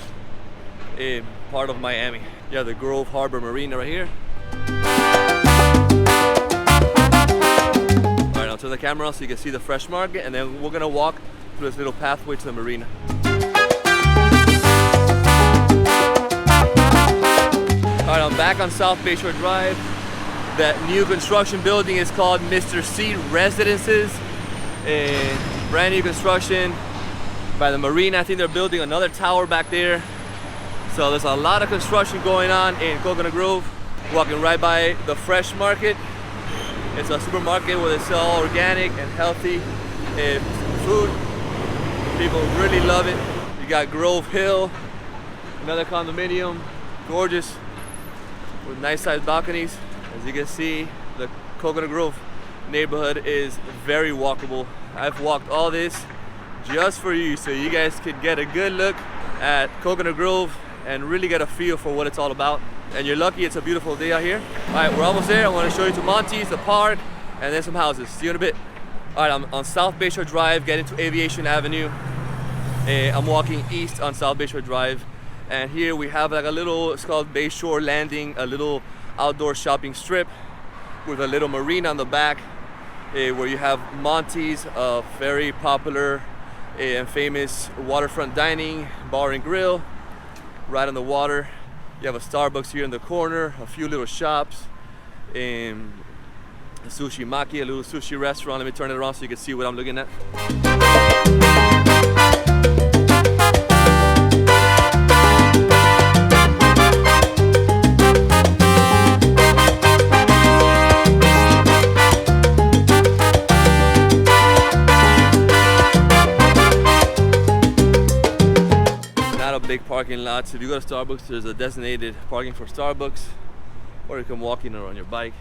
part of Miami. You have the Grove Harbor Marina right here. All right, I'll turn the camera on so you can see the fresh market, and then we're gonna walk through this little pathway to the Marina. Alright, I'm back on South Bayshore Drive. That new construction building is called Mr. C Residences. Brand new construction by the Marina. I think they're building another tower back there. So there's a lot of construction going on in Coconut Grove. Walking right by the fresh market. It's a supermarket where they sell organic and healthy food. People really love it. You got Grove Hill, another condominium, gorgeous, with nice sized balconies. As you can see, the Coconut Grove neighborhood is very walkable. I've walked all this just for you, so you guys could get a good look at Coconut Grove and really get a feel for what it's all about. And you're lucky it's a beautiful day out here. All right, we're almost there. I want to show you to Monty's, the park, and then some houses. See you in a bit. All right, I'm on South Bayshore Drive, getting to Aviation Avenue. I'm walking east on South Bayshore Drive, and here we have like a little, it's called Bayshore Landing, a little outdoor shopping strip with a little marina on the back, where you have Monty's, a very popular and famous waterfront dining, bar and grill, right on the water. You have a Starbucks here in the corner, a few little shops, a Sushi Maki, a little sushi restaurant. Let me turn it around so you can see what I'm looking at. Not a big parking lot. So if you go to Starbucks, there's a designated parking for Starbucks, or you can walk in or on your bike.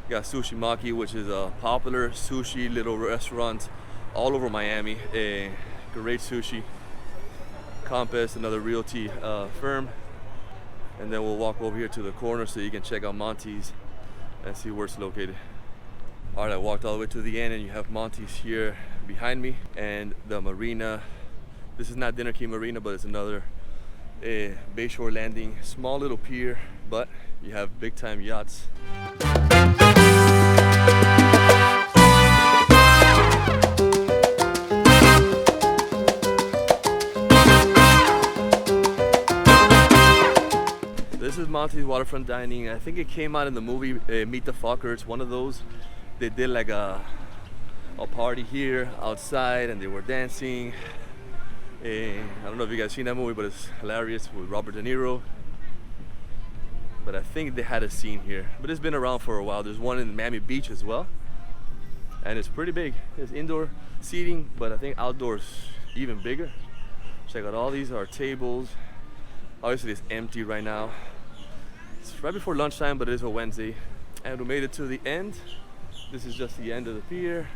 You got Sushi Maki, which is a popular sushi little restaurant all over Miami. A great sushi. Compass, another realty firm. And then we'll walk over here to the corner so you can check out Monty's and see where it's located. All right, I walked all the way to the end, and you have Monty's here behind me, and the Marina. This is not Dinner Key Marina, but it's another Bayshore landing. Small little pier, but you have big time yachts. This is Monty's Waterfront Dining. I think it came out in the movie Meet the Fockers, one of those. They did like a party here outside, and they were dancing. I don't know if you guys seen that movie, but it's hilarious with Robert De Niro. But I think they had a scene here. But it's been around for a while. There's one in Miami Beach as well, and it's pretty big. It's indoor seating, but I think outdoors even bigger. Check out, all these are tables. Obviously it's empty right now. It's right before lunchtime, but it is a Wednesday. And we made it to the end. This is just the end of the pier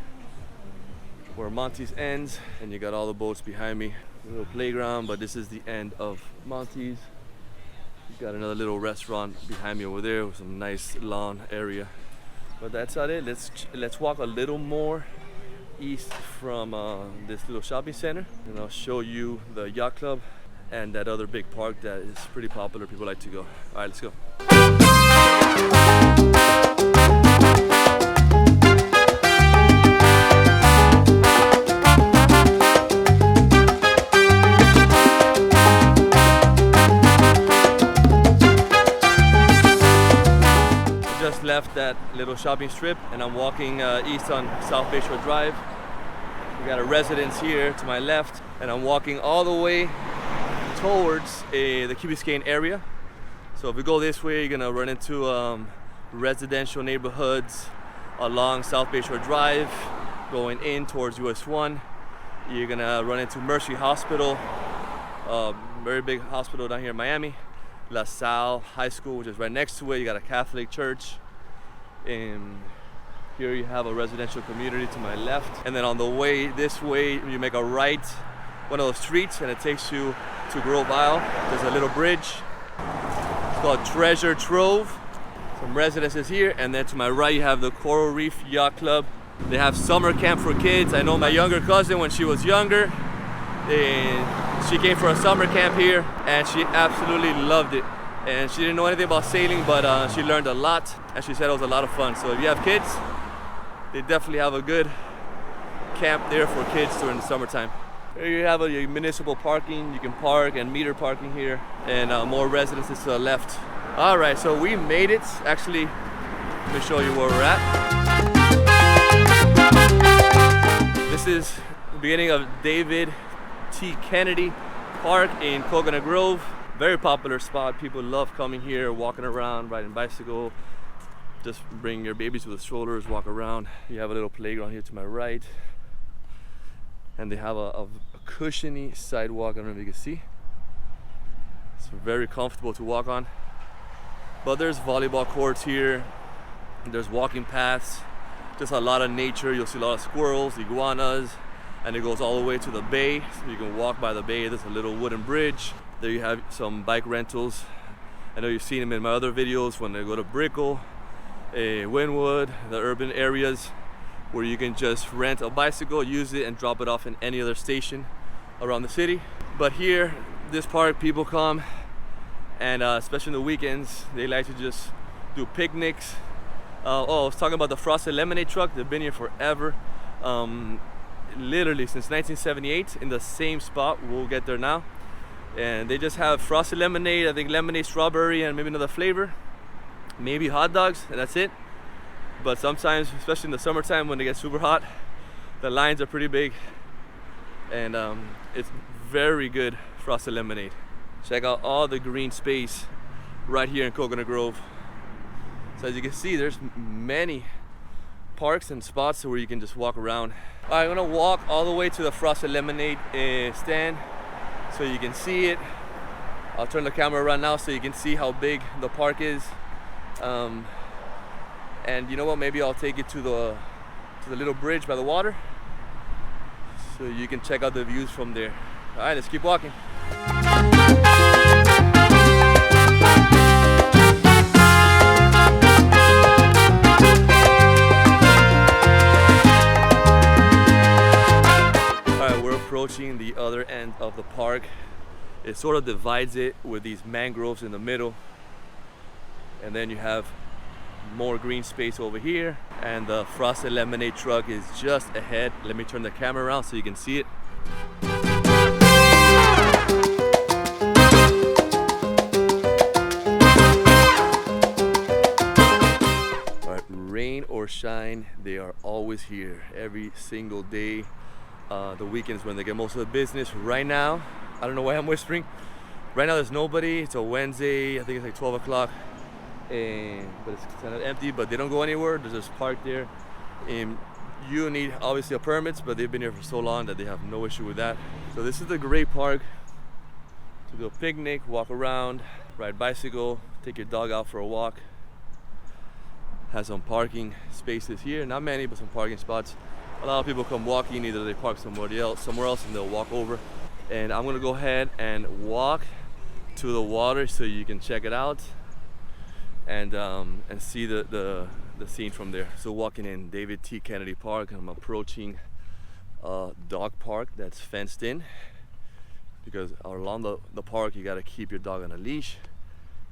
where Monty's ends, and you got all the boats behind me. A little playground, but this is the end of Monty's. You got another little restaurant behind me over there with some nice lawn area. But that's not it. Let's walk a little more east from this little shopping center, and I'll show you the yacht club and that other big park that is pretty popular. People like to go. All right, let's go. Left that little shopping strip, and I'm walking east on South Bayshore Drive. We got a residence here to my left, and I'm walking all the way towards the Biscayne area. So if we go this way, you're gonna run into residential neighborhoods along South Bayshore Drive. Going in towards US 1, you're gonna run into Mercy Hospital, very big hospital down here in Miami. La Salle High School, which is right next to it. You got a Catholic church. And here you have a residential community to my left. And then on the way this way, you make a right, one of those streets, and it takes you to Grove Isle. There's a little bridge. It's called Treasure Trove. Some residences here. And then to my right, you have the Coral Reef Yacht Club. They have summer camp for kids. I know my younger cousin, when she was younger, she came for a summer camp here, and she absolutely loved it. And she didn't know anything about sailing, but she learned a lot, and she said it was a lot of fun. So if you have kids, they definitely have a good camp there for kids during the summertime. Here you have your municipal parking. You can park and meter parking here, and more residences to the left. All right, so we made it. Actually, let me show you where we're at. This is the beginning of David T. Kennedy Park in Coconut Grove. Very popular spot. People love coming here, walking around, riding bicycle. Just bring your babies with the strollers, walk around. You have a little playground here to my right. And they have a cushiony sidewalk. I don't know if you can see. It's very comfortable to walk on. But there's volleyball courts here. There's walking paths. Just a lot of nature. You'll see a lot of squirrels, iguanas. And it goes all the way to the bay, so you can walk by the bay. There's a little wooden bridge. There you have some bike rentals. I know you've seen them in my other videos when they go to Brickell, Wynwood, the urban areas, where you can just rent a bicycle, use it, and drop it off in any other station around the city. But here, this park, people come, and especially on the weekends, they like to just do picnics. I was talking about the frosted lemonade truck. They've been here forever. Literally since 1978 in the same spot. We'll get there now. And they just have frosted lemonade, I think lemonade, strawberry, and maybe another flavor. Maybe hot dogs, and that's it. But sometimes, especially in the summertime when it gets super hot, the lines are pretty big. And it's very good frosted lemonade. Check out all the green space right here in Coconut Grove. So as you can see, there's many parks and spots where you can just walk around. All right, I'm gonna walk all the way to the frosted lemonade stand so you can see it. I'll turn the camera around now so you can see how big the park is. And you know what? Maybe I'll take it to the little bridge by the water so you can check out the views from there. All right, let's keep walking. Approaching the other end of the park. It sort of divides it with these mangroves in the middle, and then you have more green space over here, and the frosted lemonade truck is just ahead. Let me turn the camera around so you can see it. All right, rain or shine, they are always here every single day. The weekends when they get most of the business. Right now, I don't know why I'm whispering. Right now there's nobody. It's a Wednesday. I think it's like 12 o'clock. But it's kind of empty, but they don't go anywhere. They're just parked there. You need obviously a permit, but they've been here for so long that they have no issue with that. So this is a great park to do a picnic, walk around, ride bicycle, take your dog out for a walk. Has some parking spaces here, not many, but some parking spots. A lot of people come walking, either they park somewhere else and they'll walk over. And I'm gonna go ahead and walk to the water so you can check it out and see the scene from there. So walking in David T. Kennedy Park, I'm approaching a dog park that's fenced in, because along the park you gotta keep your dog on a leash.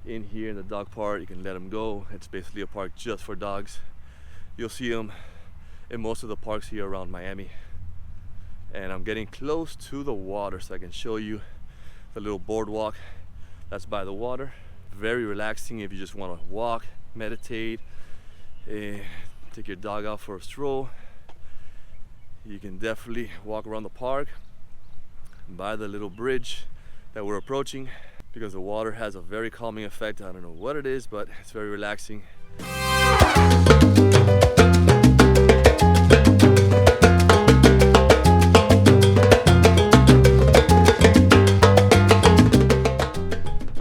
In here in the dog park, you can let them go. It's basically a park just for dogs. You'll see them in most of the parks here around Miami. And I'm getting close to the water so I can show you the little boardwalk that's by the water. Very relaxing if you just want to walk, meditate, take your dog out for a stroll. You can definitely walk around the park by the little bridge that we're approaching, because the water has a very calming effect. I don't know what it is, but it's very relaxing.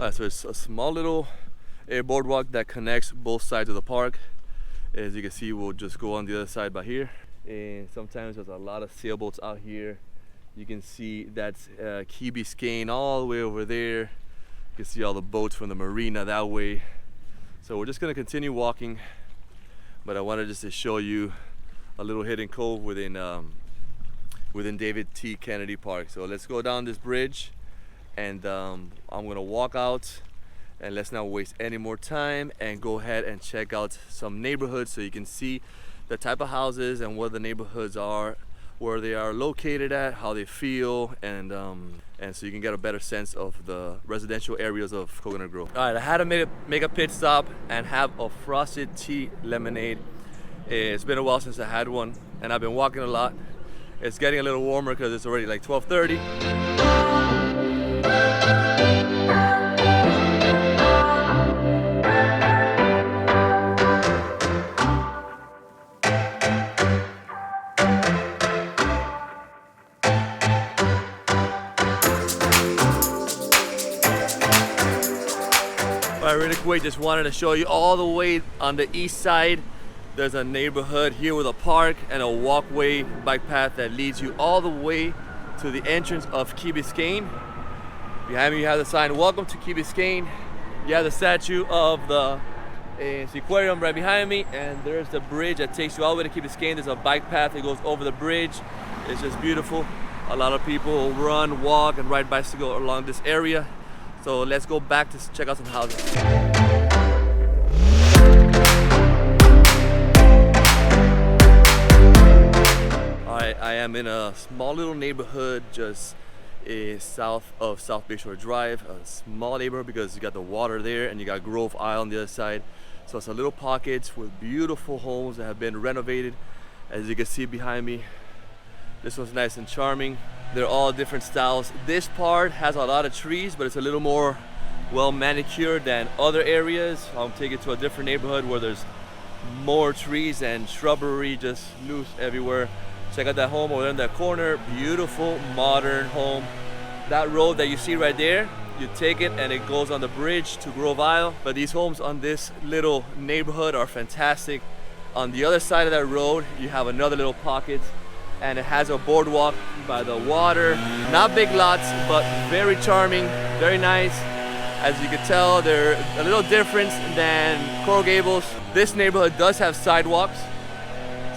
So it's a small little boardwalk that connects both sides of the park. As you can see, we'll just go on the other side by here. And sometimes there's a lot of sailboats out here. You can see that's Key Biscayne all the way over there. You can see all the boats from the Marina that way. So we're just gonna continue walking, but I wanted just to show you a little hidden cove within David T. Kennedy Park. So let's go down this bridge, and I'm gonna walk out, and let's not waste any more time and go ahead and check out some neighborhoods so you can see the type of houses and what the neighborhoods are, where they are located at, how they feel, and so you can get a better sense of the residential areas of Coconut Grove. All right, I had to make a pit stop and have a frosted tea lemonade. It's been a while since I had one, and I've been walking a lot. It's getting a little warmer because it's already like 12:30. Really quick, just wanted to show you all the way on the east side. There's a neighborhood here with a park and a walkway bike path that leads you all the way to the entrance of Key Biscayne. Behind me you have the sign, "Welcome to Key Biscayne." You have the statue of the aquarium right behind me, and there's the bridge that takes you all the way to Key Biscayne. There's a bike path that goes over the bridge. It's just beautiful. A lot of people run, walk, and ride bicycle along this area. So let's go back to check out some houses. Alright, I am in a small little neighborhood just south of South Bayshore Drive. A small neighborhood because you got the water there and you got Grove Isle on the other side. So it's a little pockets with beautiful homes that have been renovated. As you can see behind me, this one's nice and charming. They're all different styles. This part has a lot of trees, but it's a little more well manicured than other areas. I'll take it to a different neighborhood where there's more trees and shrubbery just loose everywhere. Check out that home over there in that corner. Beautiful modern home. That road that you see right there, you take it and it goes on the bridge to Grove Isle. But these homes on this little neighborhood are fantastic. On the other side of that road, you have another little pocket, and it has a boardwalk by the water. Not big lots, but very charming, very nice. As you can tell, they're a little different than Coral Gables. This neighborhood does have sidewalks.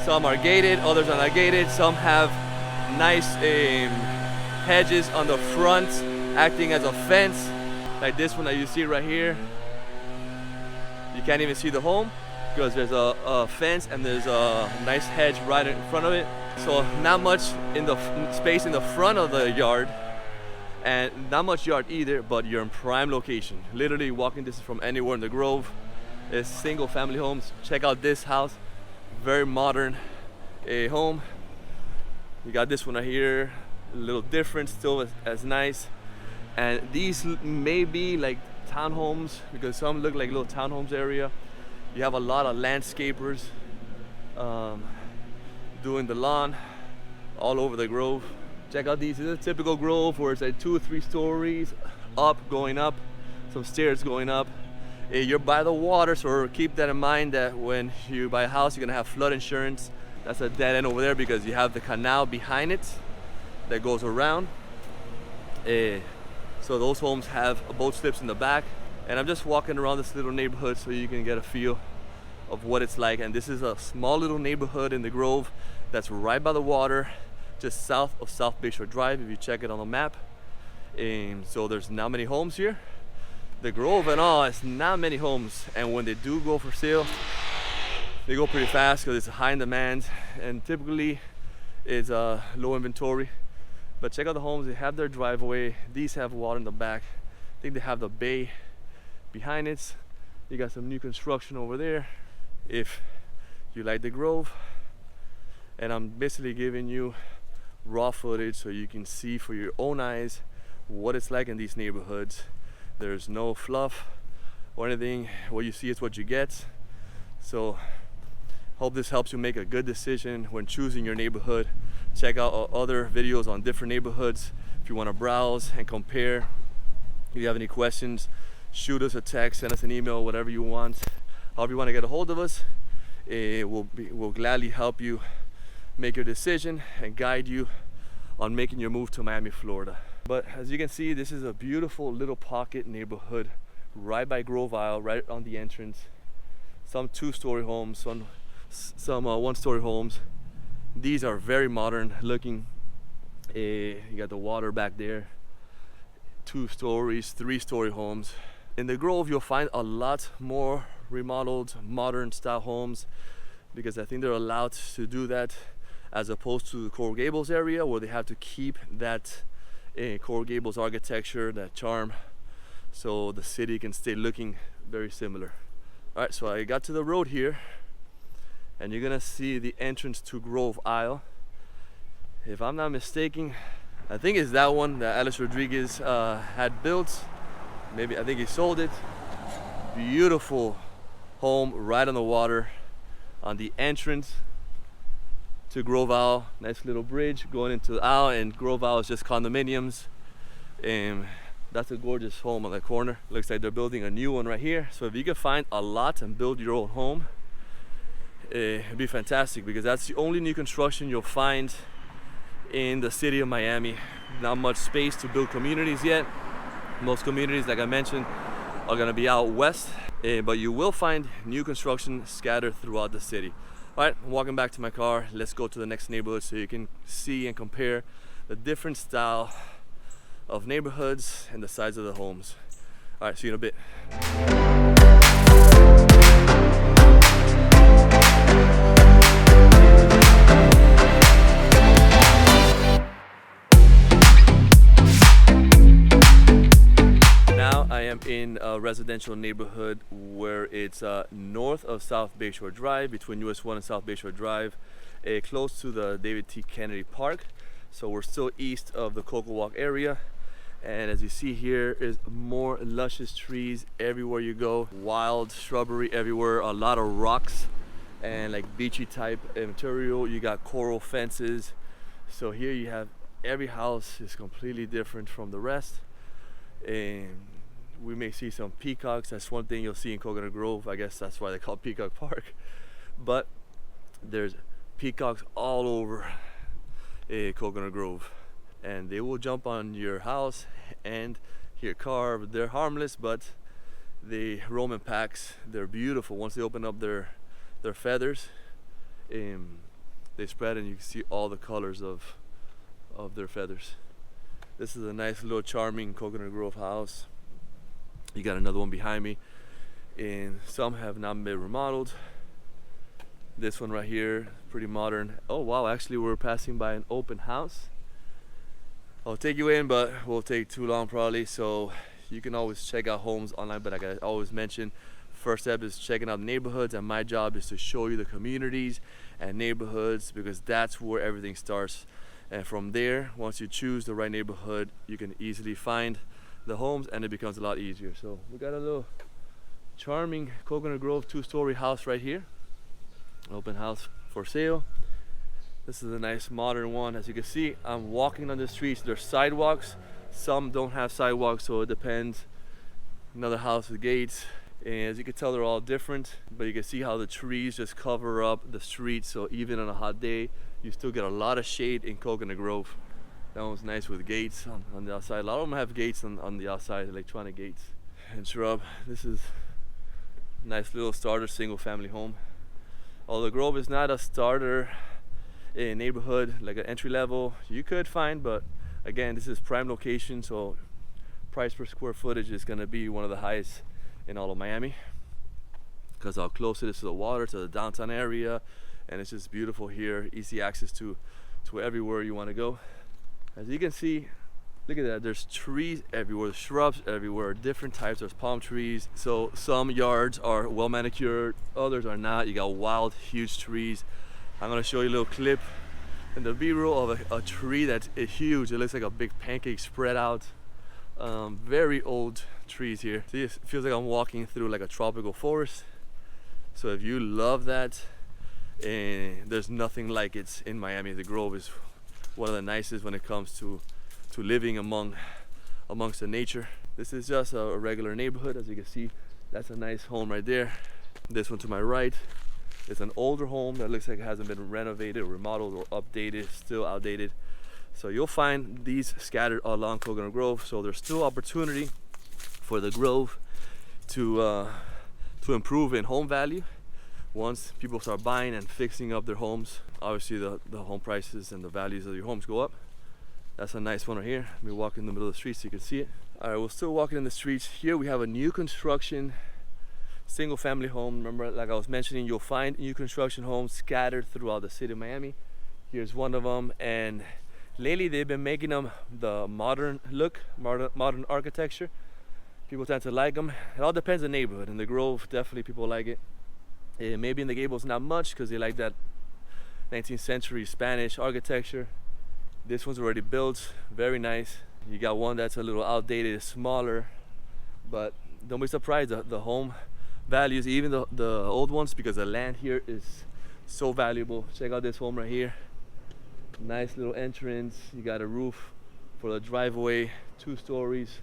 Some are gated, others are not gated. Some have nice hedges on the front, acting as a fence. Like this one that you see right here. You can't even see the home because there's a fence and there's a nice hedge right in front of it. So not much in the space in the front of the yard, and not much yard either, but you're in prime location. Literally walking distance from anywhere in the Grove. It's single family homes. Check out this house, very modern home. You got this one right here, a little different, still as nice. And these may be like townhomes because some look like little townhomes area. You have a lot of landscapers doing the lawn all over the Grove. Check out these. This is a typical Grove where it's like 2 or 3 stories up, going up, some stairs going up. You're by the water, so keep that in mind that when you buy a house, you're gonna have flood insurance. That's a dead end over there because you have the canal behind it that goes around. So those homes have boat slips in the back. And I'm just walking around this little neighborhood so you can get a feel of what it's like. And this is a small little neighborhood in the Grove that's right by the water, just south of South Bayshore Drive if you check it on the map. And so there's not many homes here. The Grove and all, it's not many homes, and when they do go for sale, they go pretty fast because it's high in demand, and typically it's low inventory. But check out the homes. They have their driveway. These have water in the back. I think they have the bay behind it. You got some new construction over there if you like the Grove. And I'm basically giving you raw footage so you can see for your own eyes what it's like in these neighborhoods. There's no fluff or anything. What you see is what you get. So hope this helps you make a good decision when choosing your neighborhood. Check out other videos on different neighborhoods if you want to browse and compare. If you have any questions, shoot us a text, send us an email, whatever you want. However you want to get a hold of us, we'll gladly help you make your decision and guide you on making your move to Miami, Florida. But as you can see, this is a beautiful little pocket neighborhood right by Grove Isle, right on the entrance. Some two-story homes, some one-story homes. These are very modern looking. You got the water back there. 2 stories, 3-story homes. In the Grove, you'll find a lot more remodeled, modern style homes because I think they're allowed to do that, as opposed to the Coral Gables area where they have to keep that Coral Gables architecture, that charm, so the city can stay looking very similar. All right, so I got to the road here, and you're gonna see the entrance to Grove Isle. If I'm not mistaken, I think it's that one that Alex Rodriguez had built. Maybe, I think he sold it. Beautiful home right on the water on the entrance to Grove Isle. Nice little bridge going into the Isle, and Grove Isle is just condominiums. And that's a gorgeous home on the corner. Looks like they're building a new one right here. So if you can find a lot and build your own home, it'd be fantastic because that's the only new construction you'll find in the city of Miami. Not much space to build communities yet. Most communities, like I mentioned, are gonna be out west, but you will find new construction scattered throughout the city. All right, I'm walking back to my car. Let's go to the next neighborhood so you can see and compare the different style of neighborhoods and the size of the homes. All right, see you in a bit. Now I am in a residential neighborhood where it's north of South Bayshore Drive, between US 1 and South Bayshore Drive, close to the David T. Kennedy Park. So we're still east of the CocoWalk area. And as you see here is more luscious trees everywhere you go, wild shrubbery everywhere, a lot of rocks and like beachy type material. You got coral fences. So here you have every house is completely different from the rest. And we may see some peacocks. That's one thing you'll see in Coconut Grove. I guess that's why they call it Peacock Park. But there's peacocks all over Coconut Grove, and they will jump on your house and your car. They're harmless, but they roam in packs. They're beautiful. Once they open up their feathers, they spread, and you can see all the colors of their feathers. This is a nice little charming Coconut Grove house. You got another one behind me, and some have not been remodeled. This one right here, pretty modern. Oh wow, actually we're passing by an open house. I'll take you in, but we'll take too long probably. So you can always check out homes online, but like I always mention, first step is checking out neighborhoods, and my job is to show you the communities and neighborhoods because that's where everything starts. And from there, once you choose the right neighborhood, you can easily find the homes, and it becomes a lot easier. So we got a little charming Coconut Grove 2-story house right here. Open house for sale. This is a nice modern one. As you can see, I'm walking on the streets. There's sidewalks. Some don't have sidewalks, so it depends. Another house with gates. And as you can tell, they're all different, but you can see how the trees just cover up the street, so even on a hot day you still get a lot of shade in Coconut Grove. That one's nice with gates on the outside. A lot of them have gates on the outside, electronic gates. And shrub, this is a nice little starter single family home. Although the Grove is not a starter in neighborhood, like an entry level you could find, but again, this is prime location, so price per square footage is gonna be one of the highest in all of Miami because how close it is to the water, to the downtown area, and it's just beautiful here. Easy access to everywhere you want to go. As you can see, look at that, there's trees everywhere, shrubs everywhere, different types. There's palm trees, so some yards are well manicured, others are not. You got wild huge trees. I'm going to show you a little clip in the B-roll of a tree that's huge. It looks like a big pancake spread out. Very old trees here. See, it feels like I'm walking through like a tropical forest. So if you love that, there's nothing like it in Miami. The Grove is one of the nicest when it comes to living amongst the nature. This is just a regular neighborhood. As you can see, that's a nice home right there. This one to my right is an older home that looks like it hasn't been renovated or remodeled or updated, still outdated. So you'll find these scattered along Coconut Grove. So there's still opportunity for the Grove to improve in home value once people start buying and fixing up their homes. Obviously the home prices and the values of your homes go up. That's a nice one right here. Let me walk in the middle of the street so you can see it. All right, we're still walking in the streets. Here we have a new construction single family home. Remember, like I was mentioning, you'll find new construction homes scattered throughout the city of Miami. Here's one of them, and lately they've been making them the modern look, modern architecture. People tend to like them. It all depends on the neighborhood. In the Grove, definitely people like it. Maybe in the Gables not much because they like that 19th century Spanish architecture. This one's already built, very nice. You got one that's a little outdated, smaller, but don't be surprised, the home values, even the old ones, because the land here is so valuable. Check out this home right here. Nice little entrance. You got a roof for the driveway, 2 stories.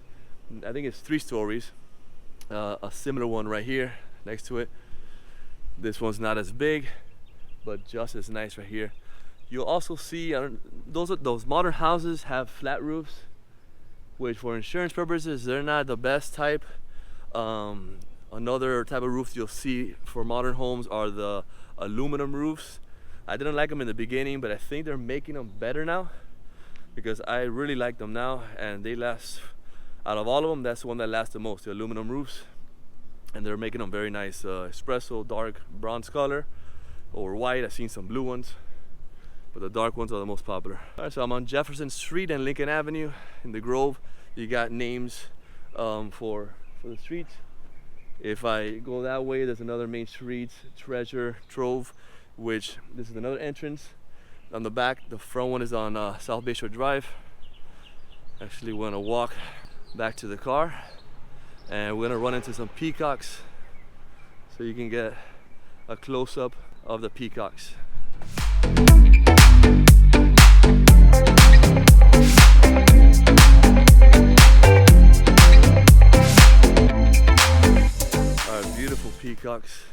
I think it's 3 stories. A similar one right here next to it. This one's not as big, but just as nice right here. You'll also see those modern houses have flat roofs, which for insurance purposes they're not the best type. Another type of roof you'll see for modern homes are the aluminum roofs. I didn't like them in the beginning, but I think they're making them better now because I really like them now, and they last. Out of all of them, that's the one that lasts the most, the aluminum roofs. And they're making them very nice, espresso, dark bronze color, or white. I've seen some blue ones, but the dark ones are the most popular. All right, so I'm on Jefferson Street and Lincoln Avenue in the Grove. You got names for the streets. If I go that way, there's another main street, Treasure Trove, which this is another entrance. On the back, the front one is on South Bayshore Drive. Actually, we're gonna walk back to the car, and we're gonna run into some peacocks so you can get a close-up of the peacocks. Alright, beautiful peacocks,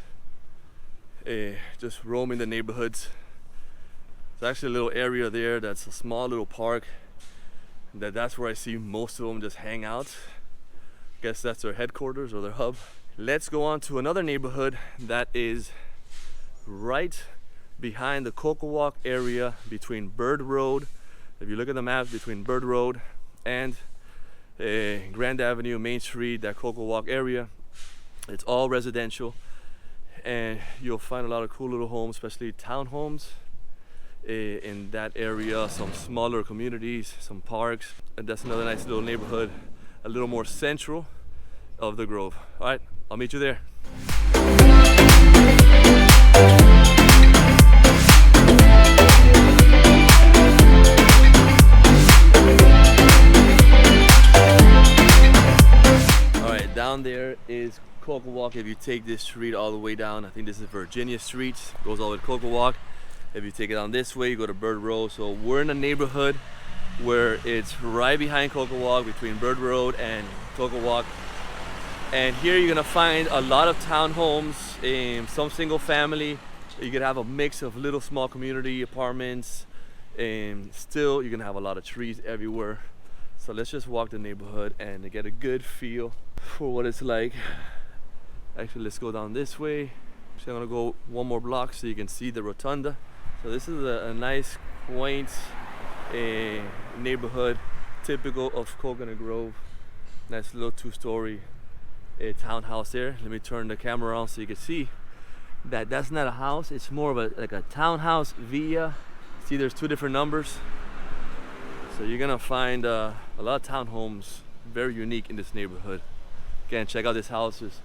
just roaming the neighborhoods. There's actually a little area there that's a small little park. That's where I see most of them just hang out. Guess that's their headquarters or their hub. Let's go on to another neighborhood that is right behind the CocoWalk area between Bird Road. If you look at the map, between Bird Road and Grand Avenue, Main Street, that CocoWalk area, it's all residential, and you'll find a lot of cool little homes, especially townhomes in that area, some smaller communities, some parks, and that's another nice little neighborhood, a little more central of the Grove. All right, I'll meet you there. All right, down there is CocoWalk. If you take this street all the way down, I think this is Virginia Street, goes all the way to CocoWalk. If you take it on this way, you go to Bird Road. So we're in a neighborhood where it's right behind CocoWalk, between Bird Road and CocoWalk. And here you're gonna find a lot of townhomes, some single family. You could have a mix of little small community apartments, and still you're gonna have a lot of trees everywhere. So let's just walk the neighborhood and get a good feel for what it's like. Actually, let's go down this way. So I'm gonna go one more block so you can see the rotunda. So this is a nice, quaint neighborhood, typical of Coconut Grove. Nice little two-story townhouse there. Let me turn the camera on so you can see that that's not a house. It's more of like a townhouse villa. See, there's two different numbers. So you're gonna find a lot of townhomes, very unique in this neighborhood. Again, check out this house. It's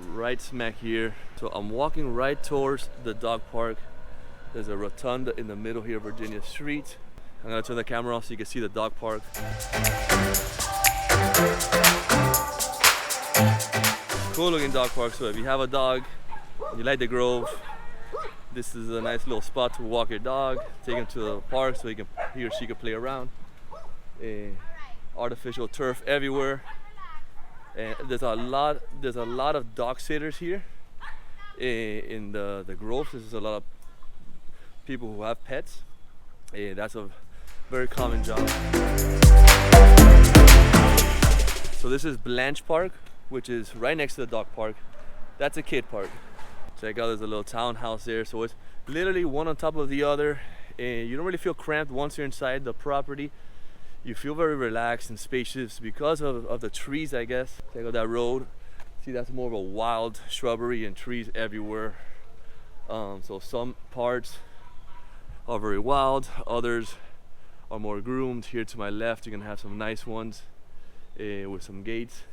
right smack here. So I'm walking right towards the dog park. There's a rotunda in the middle here, Virginia Street. I'm gonna turn the camera off so you can see the dog park. Cool looking dog park. So if you have a dog, you like the Grove, this is a nice little spot to walk your dog, take him to the park so he or she can play around. Artificial turf everywhere. And there's a lot of dog sitters here in the Grove. There's a lot of people who have pets. That's a very common job. So this is Blanche Park, which is right next to the dog park. That's a kid park. Check out, there's a little townhouse there. So it's literally one on top of the other. You don't really feel cramped once you're inside the property. You feel very relaxed and spacious because of the trees, I guess. Check out that road. See, that's more of a wild shrubbery and trees everywhere. So some parts are very wild, others are more groomed. Here to my left, you're gonna have some nice ones with some gates.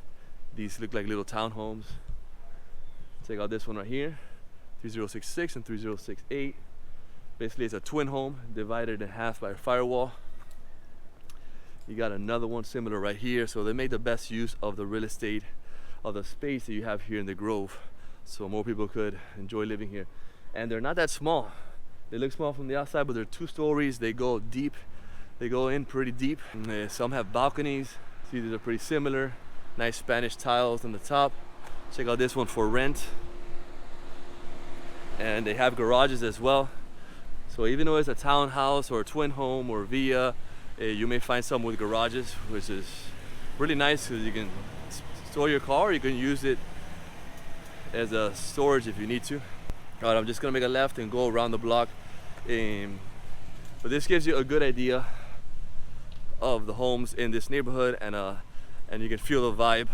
These look like little townhomes. Check out this one right here, 3066 and 3068. Basically, it's a twin home divided in half by a firewall. You got another one similar right here. So they make the best use of the real estate, of the space that you have here in the Grove, so more people could enjoy living here. And they're not that small. They look small from the outside, but they're 2 stories. They go deep. They go in pretty deep. And some have balconies. See, these are pretty similar. Nice Spanish tiles on the top. Check out this one for rent. And they have garages as well. So even though it's a townhouse or a twin home or villa, you may find some with garages, which is really nice because you can store your car. You can use it as a storage if you need to. All right, I'm just gonna make a left and go around the block. But this gives you a good idea of the homes in this neighborhood, and you can feel the vibe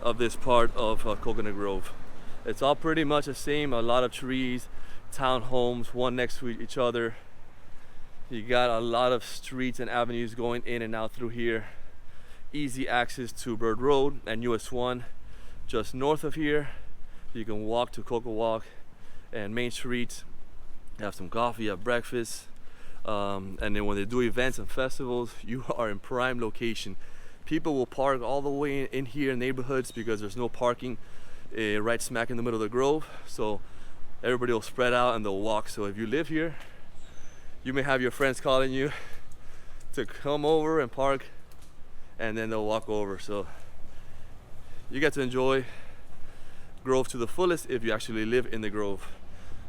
of this part of Coconut Grove. It's all pretty much the same. A lot of trees, townhomes, one next to each other. You got a lot of streets and avenues going in and out through here. Easy access to Bird Road and US 1 just north of here. You can walk to CocoWalk and Main Street, have some coffee, have breakfast, and then when they do events and festivals, you are in prime location. People will park all the way in here in neighborhoods because there's no parking right smack in the middle of the Grove. So everybody will spread out and they'll walk. So if you live here, you may have your friends calling you to come over and park, and then they'll walk over. So you get to enjoy Grove to the fullest if you actually live in the Grove.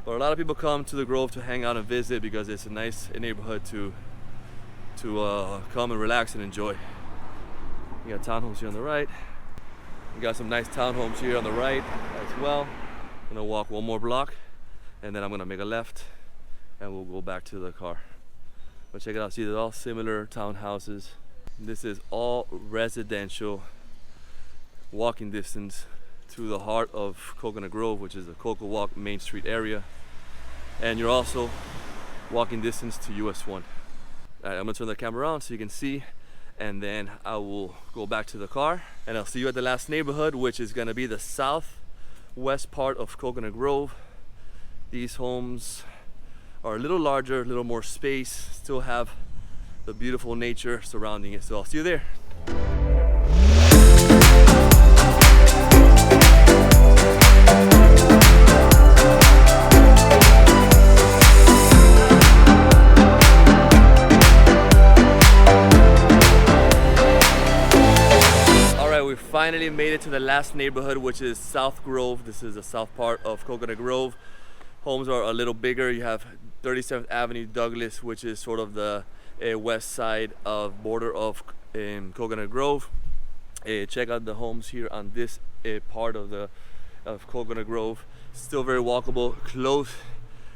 But a lot of people come to the Grove to hang out and visit because it's a nice neighborhood to come and relax and enjoy. You got townhomes here on the right. You got some nice townhomes here on the right as well. I'm gonna walk one more block and then I'm gonna make a left and we'll go back to the car. But check it out, see, they're all similar townhouses. This is all residential, walking distance to the heart of Coconut Grove, which is the CocoWalk Main Street area. And you're also walking distance to US 1. All right, I'm gonna turn the camera on so you can see, and then I will go back to the car and I'll see you at the last neighborhood, which is gonna be the southwest part of Coconut Grove. These homes are a little larger, a little more space, still have the beautiful nature surrounding it. So I'll see you there. finally made it to the last neighborhood, which is South Grove. This is the south part of Coconut Grove. Homes are a little bigger. You have 37th Avenue Douglas, which is sort of the west side of border of Coconut Grove. Check out the homes here on this part of Coconut Grove. Still very walkable, close.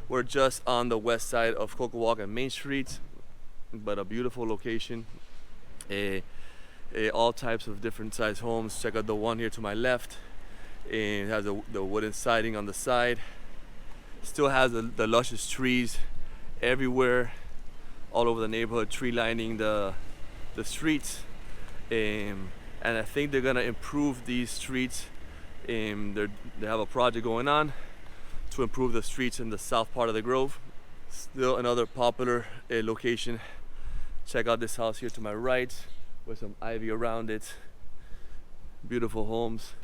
We're just on the west side of CocoWalk and Main Street, but a beautiful location. All types of different size homes. Check out the one here to my left. It has the wooden siding on the side. Still has the luscious trees everywhere, all over the neighborhood, tree lining the streets. And I think they're gonna improve these streets. They have a project going on to improve the streets in the south part of the Grove. Still another popular location. Check out this house here to my right with some ivy around it. Beautiful homes.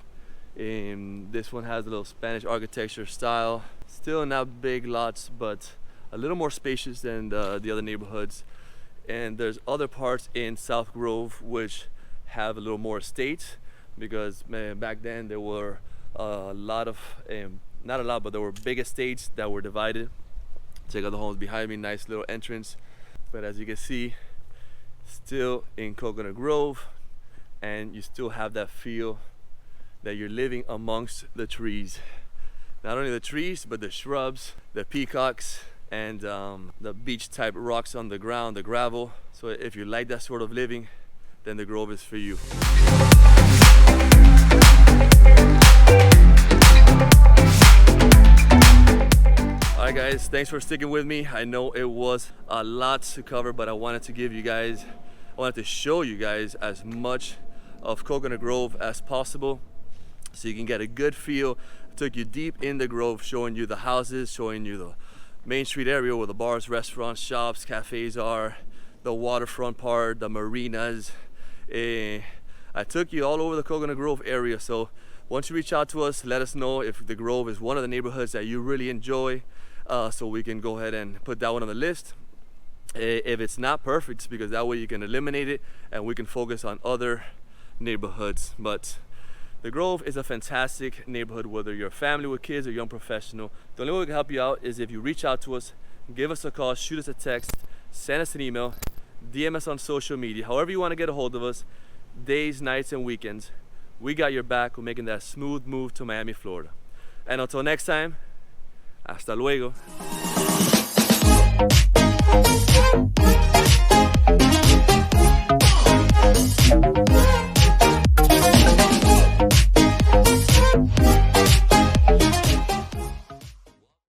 This one has a little Spanish architecture style. Still not big lots, but a little more spacious than the other neighborhoods. And there's other parts in South Grove which have a little more estates, because back then there were a lot of not a lot, but there were big estates that were divided. Check out the homes behind me, nice little entrance. But as you can see, still in Coconut Grove, and you still have that feel that you're living amongst the trees. Not only the trees, but the shrubs, the peacocks, and the beach type rocks on the ground, the gravel. So if you like that sort of living, then the Grove is for you. Alright guys, thanks for sticking with me. I know it was a lot to cover, but I wanted to show you guys as much of Coconut Grove as possible so you can get a good feel. I took you deep in the Grove, showing you the houses, showing you the Main Street area where the bars, restaurants, shops, cafes are, the waterfront part, the marinas. I took you all over the Coconut Grove area, so once you reach out to us, let us know if the Grove is one of the neighborhoods that you really enjoy, so we can go ahead and put that one on the list. If it's not perfect, because that way you can eliminate it and we can focus on other neighborhoods. But the Grove is a fantastic neighborhood, whether you're a family with kids or young professional. The only way we can help you out is if you reach out to us, give us a call, shoot us a text, send us an email, DM us on social media, however you want to get a hold of us, days, nights, and weekends. We got your back. We're making that smooth move to Miami, Florida. And until next time, hasta luego.